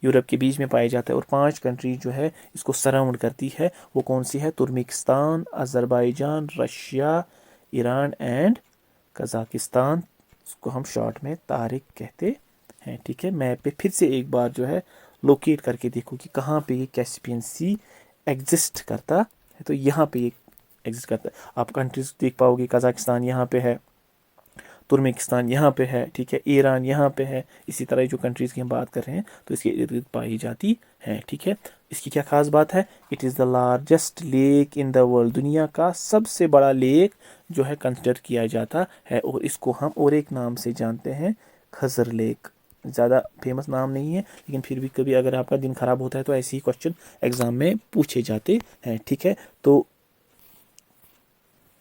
यूरोप के बीच में पाया जाता है। और 5 कंट्री जो है इसको सराउंड करती है, वो कौन सी है, Turkmenistan, Azerbaijan, Russia, Iran and Kazakhstan. उसको हम शॉर्ट में तारिक कहते हैं। ठीक है, मैप पे फिर से एक बार जो है लोकेट करके देखो कि कहाँ पे ये कैस्पियन सी एग्जिस्ट करता है। तो यहाँ पे ये एग्जिस्ट करता है, आप कंट्रीज देख पाओगे, कजाकिस्तान यहाँ पे है, तुर्कमेनिस्तान यहाँ पे है, ठीक है, ईरान यहाँ पे है। इसी तरह जो कंट्रीज़ की हम बात कर रहे हैं तो इसके इर्द गिर्द पाई जाती है। ठीक है, इसकी क्या खास बात है, it is the largest lake in the world, दुनिया का सबसे बड़ा लेक जो है कंसिडर किया जाता है। और इसको हम और एक नाम से जानते हैं, खजर लेक। ज़्यादा फेमस नाम नहीं है, लेकिन फिर भी कभी अगर आपका दिन ख़राब होता है तो ऐसे ही क्वेश्चन एग्ज़ाम में पूछे जाते हैं। ठीक है, तो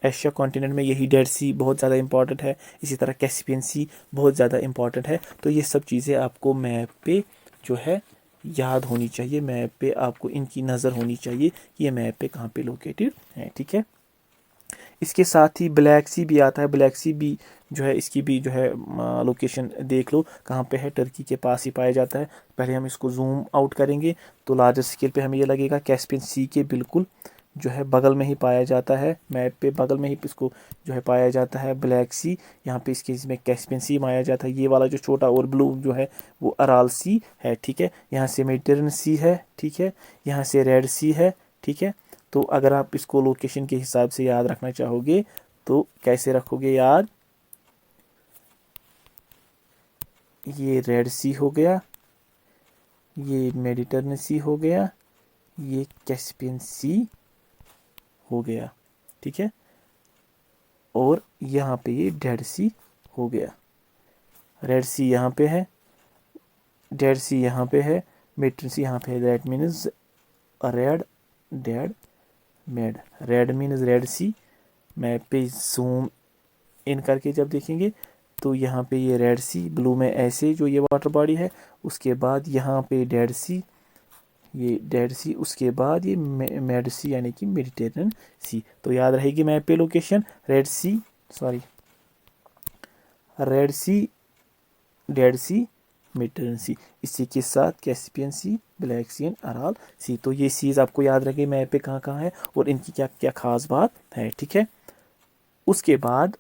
एशिया कॉन्टिनेंट में यही डेड सी बहुत ज़्यादा इंपॉर्टेंट है, इसी तरह कैस्पियन सी बहुत ज़्यादा इंपॉर्टेंट है। तो ये सब चीज़ें आपको मैप पे जो है याद होनी चाहिए, मैप पे आपको इनकी नज़र होनी चाहिए कि ये मैप पे कहाँ पे लोकेटेड है। ठीक है, इसके साथ ही ब्लैक सी भी आता है, ब्लैक सी भी जो है इसकी भी जो है लोकेशन देख लो कहाँ पे है, टर्की के पास ही पाया जाता है। पहले हम इसको जूम आउट करेंगे तो लार्जर स्केल पे हमें ये लगेगा कैस्पियन सी के बिल्कुल जो है बगल में ही पाया जाता है, मैप पे बगल में ही इसको जो है पाया जाता है ब्लैक सी। यहाँ पे इसके इसमें कैस्पियन सी माया जाता है, ये वाला जो छोटा और ब्लू जो है वो अराल सी है। ठीक है, यहाँ से मेडिटेरेनियन सी है, ठीक है, यहाँ से रेड सी है। ठीक है, तो अगर आप इसको लोकेशन के हिसाब से याद रखना चाहोगे तो कैसे रखोगे याद, ये रेड सी हो गया, ये मेडिटेरेनियन सी हो गया, ये कैस्पियन सी हो गया। ठीक है, और यहाँ पे ये डेड सी हो गया, रेड सी यहाँ पे है, डेड सी यहाँ पे है, मेडिटेरेनियन सी यहाँ पे है। That means Red, Dead, Med. Red means Red Sea, map पे जूम इन करके जब देखेंगे तो यहाँ पे ये रेड सी, ब्लू में ऐसे जो ये वाटर बॉडी है, उसके बाद यहाँ पे डेड सी, ये डेड सी, उसके बाद ये मेड सी यानी कि मेडिटेरियन सी। तो याद रहेगी मैप पे location, Red Sea, Dead Sea, Mediterranean Sea, इसी के साथ Caspian Sea, Black Sea and Aral Sea. तो ये सीज आपको याद रहे मैप पे कहाँ कहाँ है और इनकी क्या क्या खास बात है, ठीक है। उसके बाद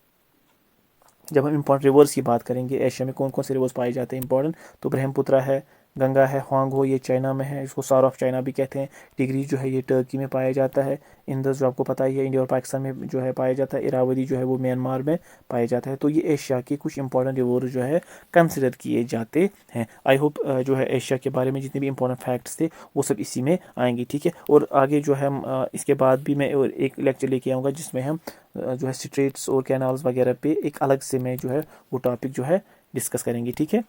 जब हम इंपॉर्टेंट रिवर्स की बात करेंगे, एशिया में कौन कौन से रिवर्स पाए जाते हैं इंपॉर्टेंट, तो ब्रह्मपुत्र है, गंगा है, हुआंगहो ये चाइना में है, इसको सार ऑफ चाइना भी कहते हैं। टिग्रीज जो है ये टर्की में पाया जाता है। इंदस जो आपको पता ही है इंडिया और पाकिस्तान में जो है पाया जाता है। इरावदी जो है वो म्यांमार में पाया जाता है। तो ये एशिया के कुछ इंपॉर्टेंट रिवर जो है कंसिडर किए जाते हैं। आई होप जो है एशिया के बारे में जितने भी इंपॉर्टेंट फैक्ट्स थे वो सब इसी में आएंगे, ठीक है। और आगे जो है हम इसके बाद भी मैं और एक लेक्चर लेके आऊँगा जिसमें हम जो है स्ट्रेट्स और कैनाल्स वगैरह पे एक अलग से मैं जो है वो टॉपिक जो है डिस्कस करेंगे, ठीक है।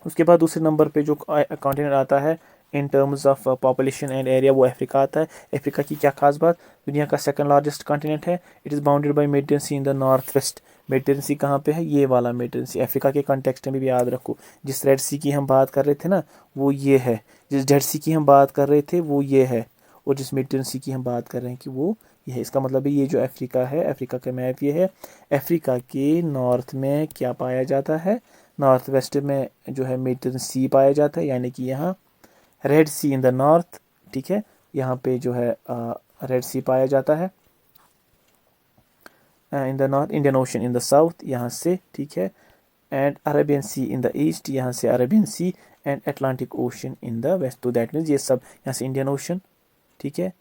उसके बाद दूसरे नंबर पे जो कॉन्टिनेंट आता है in terms of population and area वो अफ्रीका आता है। अफ्रीका की क्या खास बात, दुनिया का सेकंड लार्जेस्ट कॉन्टिनेंट है। It is bounded by Mediterranean Sea in the north west. Mediterranean Sea कहाँ पे है, ये वाला मेडिटेरियन सी। अफ्रीका के कॉन्टेक्स्ट में भी याद रखो, जिस रेड सी की हम बात कर रहे थे ना वो ये है, जिस डेड सी की हम बात कर रहे थे वो ये है, और जिस मेडिटेरियन सी की हम बात कर रहे हैं कि वो ये है। इसका मतलब है ये जो अफ्रीका है, अफ्रीका का मैप ये है। अफ्रीका के नॉर्थ में क्या पाया जाता है, नॉर्थ वेस्ट में जो है मेडिटेरियन सी पाया जाता है, यानी कि यहाँ Red Sea in the north, ठीक है। यहाँ पे जो है रेड सी पाया जाता है in the north, Indian Ocean in the south यहाँ से, ठीक है। And Arabian Sea in the east, यहाँ से Arabian Sea, and Atlantic Ocean in the west. तो दैट मीन्स ये सब यहाँ से इंडियन ओशन, ठीक है,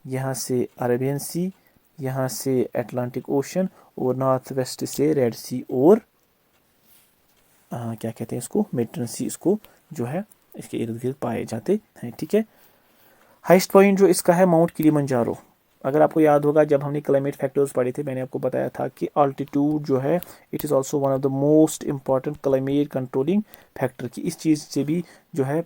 यहाँ से अरेबियन सी, यहाँ से अटलांटिक ओशन, और नॉर्थ वेस्ट से रेड सी और क्या कहते हैं इसको, मेडिटेरियन सी, इसको जो है इसके इर्द गिर्द पाए जाते हैं, ठीक है। हाइस्ट पॉइंट जो इसका है माउंट किलिमंजारो। अगर आपको याद होगा जब हमने क्लाइमेट फैक्टर्स पढ़े थे मैंने आपको बताया था कि अल्टीट्यूड जो है it is also one of the most important climate controlling factor की। इस चीज़ से भी जो है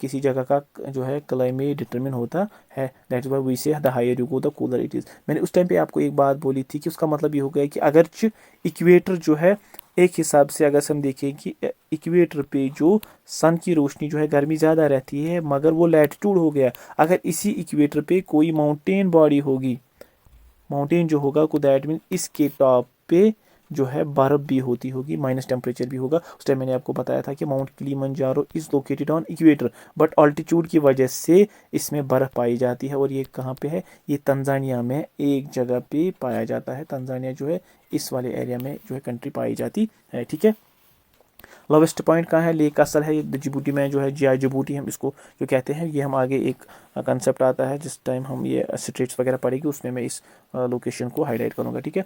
किसी जगह का जो है क्लाइमेट डिटरमिन होता है। That is why we say the higher you go the cooler it is. मैंने उस टाइम पे आपको एक बात बोली थी कि उसका मतलब ये हो गया कि अगरचे इक्वेटर जो है एक हिसाब से अगर हम देखें कि इक्वेटर पे जो सन की रोशनी जो है गर्मी ज़्यादा रहती है, मगर वो लैटिट्यूड हो गया। अगर इसी इक्वेटर पे कोई माउंटेन बॉडी होगी, माउंटेन जो होगा को दैट मीन इसके टॉप पे जो है बर्फ भी होती होगी, माइनस टेम्परेचर भी होगा। उस टाइम मैंने आपको बताया था कि mount Kilimanjaro is located on equator, but altitude की वजह से इसमें बर्फ़ पाई जाती है। और ये कहाँ पे है, ये तंजानिया में एक जगह पे पाया जाता है। तंजानिया जो है इस वाले एरिया में जो है कंट्री पाई जाती है, ठीक है। लोवेस्ट पॉइंट कहाँ है, लेक असल है, ये जिबूटी में जो है जिया जिबूटी हम इसको जो कहते हैं। ये हम आगे एक कंसेप्ट आता है जिस टाइम हम ये स्ट्रेट्स वगैरह पढ़ेंगे उसमें मैं इस लोकेशन को हाईलाइट करूँगा, ठीक है।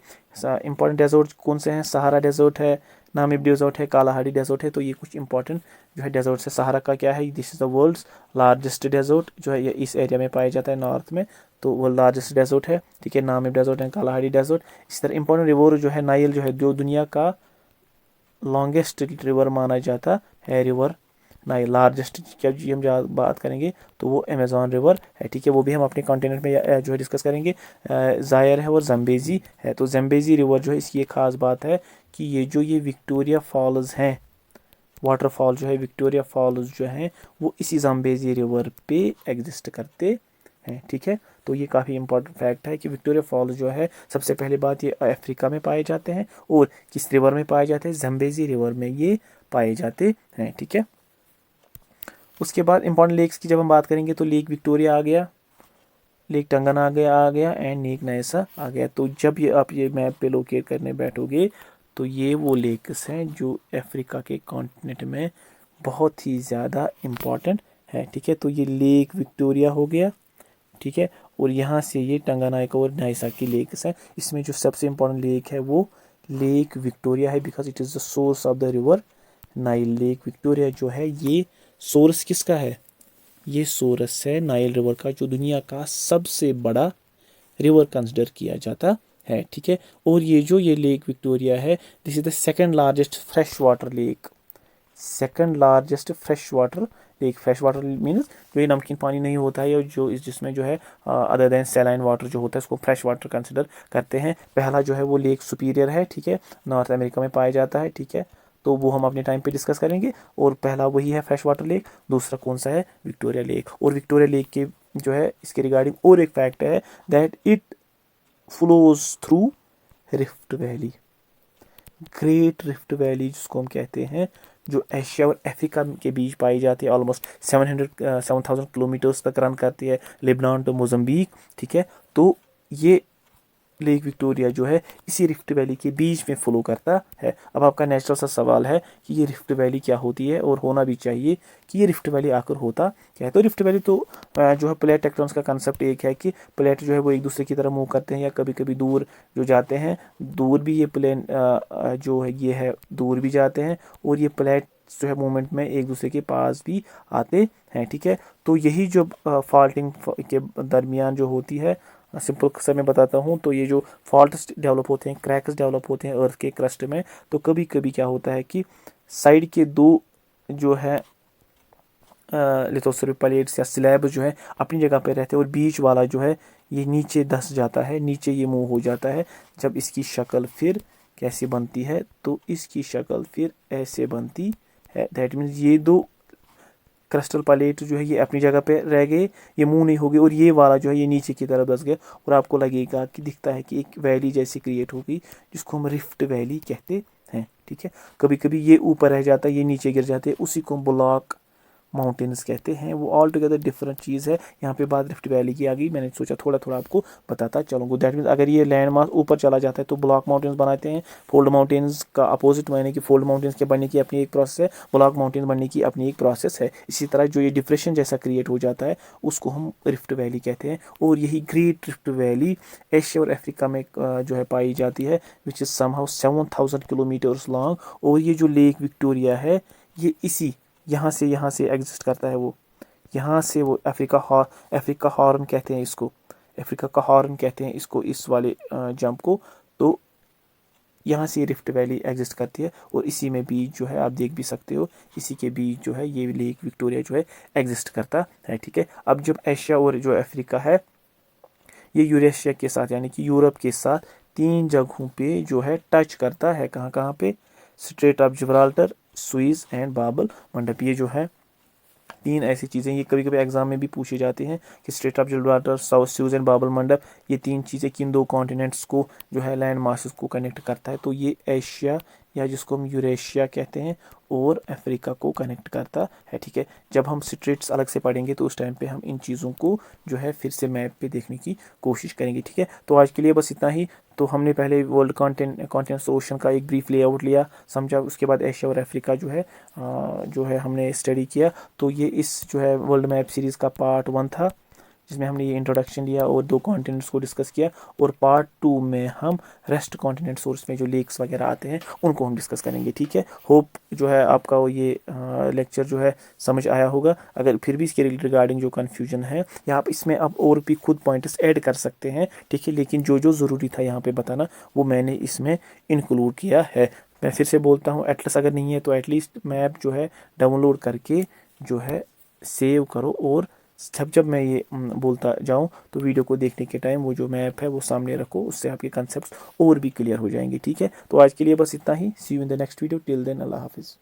इंपॉर्टेंट डेजर्ट कौन से हैं, सहारा डेजर्ट है, नामिब डेजर्ट है, कालाहारी डेजर्ट है। तो ये कुछ इंपॉर्टेंट जो है डेजर्ट है। सहारा का क्या है, this is the world's largest desert जो है ये इस एरिया में पाया जाता है नॉर्थ में, तो वो लार्जेस्ट डेजर्ट है, ठीक है। नामिब डेजर्ट है, कालाहारी डेजर्ट। इसी तरह इंपॉर्टेंट रिवर जो है नाइल जो है जो दुनिया का लॉन्गेस्ट रिवर माना जाता है, रिवर नाइल। लार्जेस्ट क्या जी हम बात करेंगे तो वो अमेज़ॉन रिवर है, ठीक है। वो भी हम अपने कॉन्टिनेंट में जो है डिस्कस करेंगे। ज़ायर है और जम्बेज़ी है। तो जम्बेज़ी रिवर जो है इसकी एक ख़ास बात है कि ये जो ये विक्टोरिया फॉल्स हैं, वाटरफॉल जो है विक्टोरिया फॉल्स जो हैं वो इसी जम्बेज़ी रिवर पे एग्जिस्ट करते हैं, ठीक है। तो ये काफ़ी इंपॉर्टेंट फैक्ट है कि विक्टोरिया फॉल्स जो है सबसे पहली बात ये अफ्रीका में पाए जाते हैं, और किस रिवर में पाए जाते हैं, जम्बेज़ी रिवर में ये पाए जाते हैं, ठीक है। उसके बाद इंपॉर्टेंट लेक्स की जब हम बात करेंगे तो लेक विक्टोरिया आ गया, लेक टंगन आ गया एंड लेक नायसा आ गया। तो जब ये आप ये मैप पे लोकेट करने बैठोगे तो ये वो लेक्स हैं जो अफ्रीका के कॉन्टिनेंट में बहुत ही ज़्यादा इम्पॉर्टेंट है, ठीक है। तो ये लेक विक्टोरिया हो गया, ठीक है। और यहाँ से ये टंगानाइका और नाइसा की लेक्स हैं। इसमें जो सबसे इम्पोर्टेंट लेक है वो लेक विक्टोरिया है, because it is the source of the river Nile. Lake Victoria जो है ये सोर्स किसका है, ये सोर्स है नाइल रिवर का, जो दुनिया का सबसे बड़ा रिवर कंसिडर किया जाता है, ठीक है। और ये जो ये लेक विक्टोरिया है this is the second largest fresh water lake, second largest fresh water lake. Fresh water means जो ये नमकीन पानी नहीं होता है, जो जिसमें जो है अदर देन सैलाइन वाटर जो होता है उसको फ्रेश वाटर कंसिडर करते हैं। पहला जो है वो लेक सुपीरियर है, ठीक है, नॉर्थ अमेरिका में पाया जाता है, ठीक है। तो वो हम अपने टाइम पे डिस्कस करेंगे। और पहला वही है फ्रेश वाटर लेक, दूसरा कौन सा है, विक्टोरिया लेक। और विक्टोरिया लेक के जो है इसके रिगार्डिंग और एक फैक्ट है that it flows through rift valley, great rift valley जिसको हम कहते हैं, जो एशिया और अफ्रीका के बीच पाई जाती है। ऑलमोस्ट 7,000 किलोमीटर्स तक रन करती है, लेबनान टू मोजम्बिक। ठीक है, तो ये लेक विक्टोरिया जो है इसी रिफ्ट वैली के बीच में फ्लो करता है। अब आपका नेचुरल सा सवाल है कि ये रिफ्ट वैली क्या होती है, और होना भी चाहिए कि ये रिफ्ट वैली आकर होता क्या है। तो रिफ्ट वैली तो जो है प्लेट टेक्टोन्स का कंसेप्ट एक है कि प्लेट जो है वो एक दूसरे की तरफ मूव करते हैं, या कभी कभी दूर जो जाते हैं, दूर भी ये प्लेन जो है ये है दूर भी जाते हैं, और ये प्लेट जो है मूवमेंट में एक दूसरे के पास भी आते हैं। ठीक है, तो यही जो फॉल्टिंग के दरमियान जो होती है, सिंपल सा मैं बताता हूँ, तो ये जो फॉल्ट्स डेवलप होते हैं, क्रैक्स डेवलप होते हैं अर्थ के क्रस्ट में, तो कभी कभी क्या होता है कि साइड के दो जो है लिथोस्फेरिक प्लेट्स या स्लैब जो है अपनी जगह पे रहते हैं, और बीच वाला जो है ये नीचे धंस जाता है, नीचे ये मूव हो जाता है। जब इसकी शक्ल फिर कैसे बनती है, तो इसकी शक्ल फिर ऐसे बनती है। दैट मीन्स ये दो क्रिस्टल प्लेट जो है ये अपनी जगह पे रह गए, ये मूव नहीं हो गए, और ये वाला जो है ये नीचे की तरफ धंस गया, और आपको लगेगा कि दिखता है कि एक वैली जैसी क्रिएट हो गई, जिसको हम रिफ्ट वैली कहते हैं। ठीक है, कभी कभी ये ऊपर रह जाता है, ये नीचे गिर जाते हैं, उसी को ब्लॉक माउंटेन्स कहते हैं। वो ऑल टुगेदर डिफरेंट चीज़ है। यहाँ पे बात रिफ्ट वैली की आ गई, मैंने सोचा थोड़ा थोड़ा आपको बताता चलूँगा। दैट मीन्स अगर ये लैंड मास ऊपर चला जाता है तो ब्लॉक माउंटेन्स बनाते हैं। फोल्ड माउंटेन्स का अपोजिट माने कि फोल्ड माउंटेन्स के बनने की अपनी एक प्रोसेस है, ब्लॉक माउंटेन्स बनने की अपनी एक प्रोसेस है। इसी तरह जो ये डिप्रेशन जैसा क्रिएट हो जाता है उसको हम रिफ्ट वैली कहते हैं। और यही ग्रेट रिफ्ट वैली एशिया और अफ्रीका में जो है पाई जाती है, which is somehow 7,000 kilometres long. और ये जो लेक विक्टोरिया है ये इसी यहाँ से एग्जिस्ट करता है। वो यहाँ से वो अफ्रीका हॉर्न कहते हैं इसको, अफ्रीका का हॉर्न कहते हैं इसको, इस वाले जंप को। तो यहाँ से रिफ्ट वैली एग्जिस्ट करती है, और इसी में बीच जो है आप देख भी सकते हो, इसी के बीच जो है ये लेक विक्टोरिया जो है एग्जिस्ट करता है। ठीक है, अब जब एशिया और जो अफ्रीका है ये यूरेशिया के साथ यानी कि यूरोप के साथ 3 जगहों पे जो है टच करता है। कहाँ कहाँ पे, straight of Gibraltar, Swiss and बाबल मंडप। ये जो है 3 ऐसी चीज़ें, ये कभी कभी एग्जाम में भी पूछे जाते हैं कि straight of Gibraltar, south Swiss and बाबल मंडप, ये 3 चीज़ें किन 2 कॉन्टिनेंट्स को जो है लैंड मासेस को कनेक्ट करता है। तो ये एशिया या जिसको हम यूरेशिया कहते हैं और अफ्रीका को कनेक्ट करता है। ठीक है, जब हम स्ट्रेट्स अलग से पढ़ेंगे तो उस टाइम पे हम इन चीज़ों को जो है फिर से मैप पे देखने की कोशिश करेंगे। ठीक है, तो आज के लिए बस इतना ही। तो हमने पहले वर्ल्ड कॉन्टिनेंट्स ओशन का एक ब्रीफ लेआउट लिया, समझा, उसके बाद एशिया और अफ्रीका जो है हमने स्टडी किया। तो ये इस जो है वर्ल्ड मैप सीरीज़ का पार्ट 1 था, जिसमें हमने ये इंट्रोडक्शन लिया और 2 कॉन्टिनेंट्स को डिस्कस किया। और पार्ट 2 में हम रेस्ट कॉन्टिनेंट्स और उसमें जो लेक्स वगैरह आते हैं उनको हम डिस्कस करेंगे। ठीक है, होप जो है आपका वो ये लेक्चर जो है समझ आया होगा। अगर फिर भी इसके रिगार्डिंग जो कन्फ्यूजन है, या आप इसमें अब और भी खुद पॉइंट्स ऐड कर सकते हैं। ठीक है, लेकिन जो जो ज़रूरी था यहाँ पे बताना वो मैंने इसमें इंक्लूड किया है। मैं फिर से बोलता हूँ, एटलस अगर नहीं है तो एटलीस्ट मैप जो है डाउनलोड करके जो है सेव करो, और जब मैं ये बोलता जाऊँ तो वीडियो को देखने के टाइम वो जो मैप है वो सामने रखो, उससे आपके कंसेप्ट और भी क्लियर हो जाएंगे। ठीक है, तो आज के लिए बस इतना ही। See you in the next video, till then अल्लाह हाफिज़।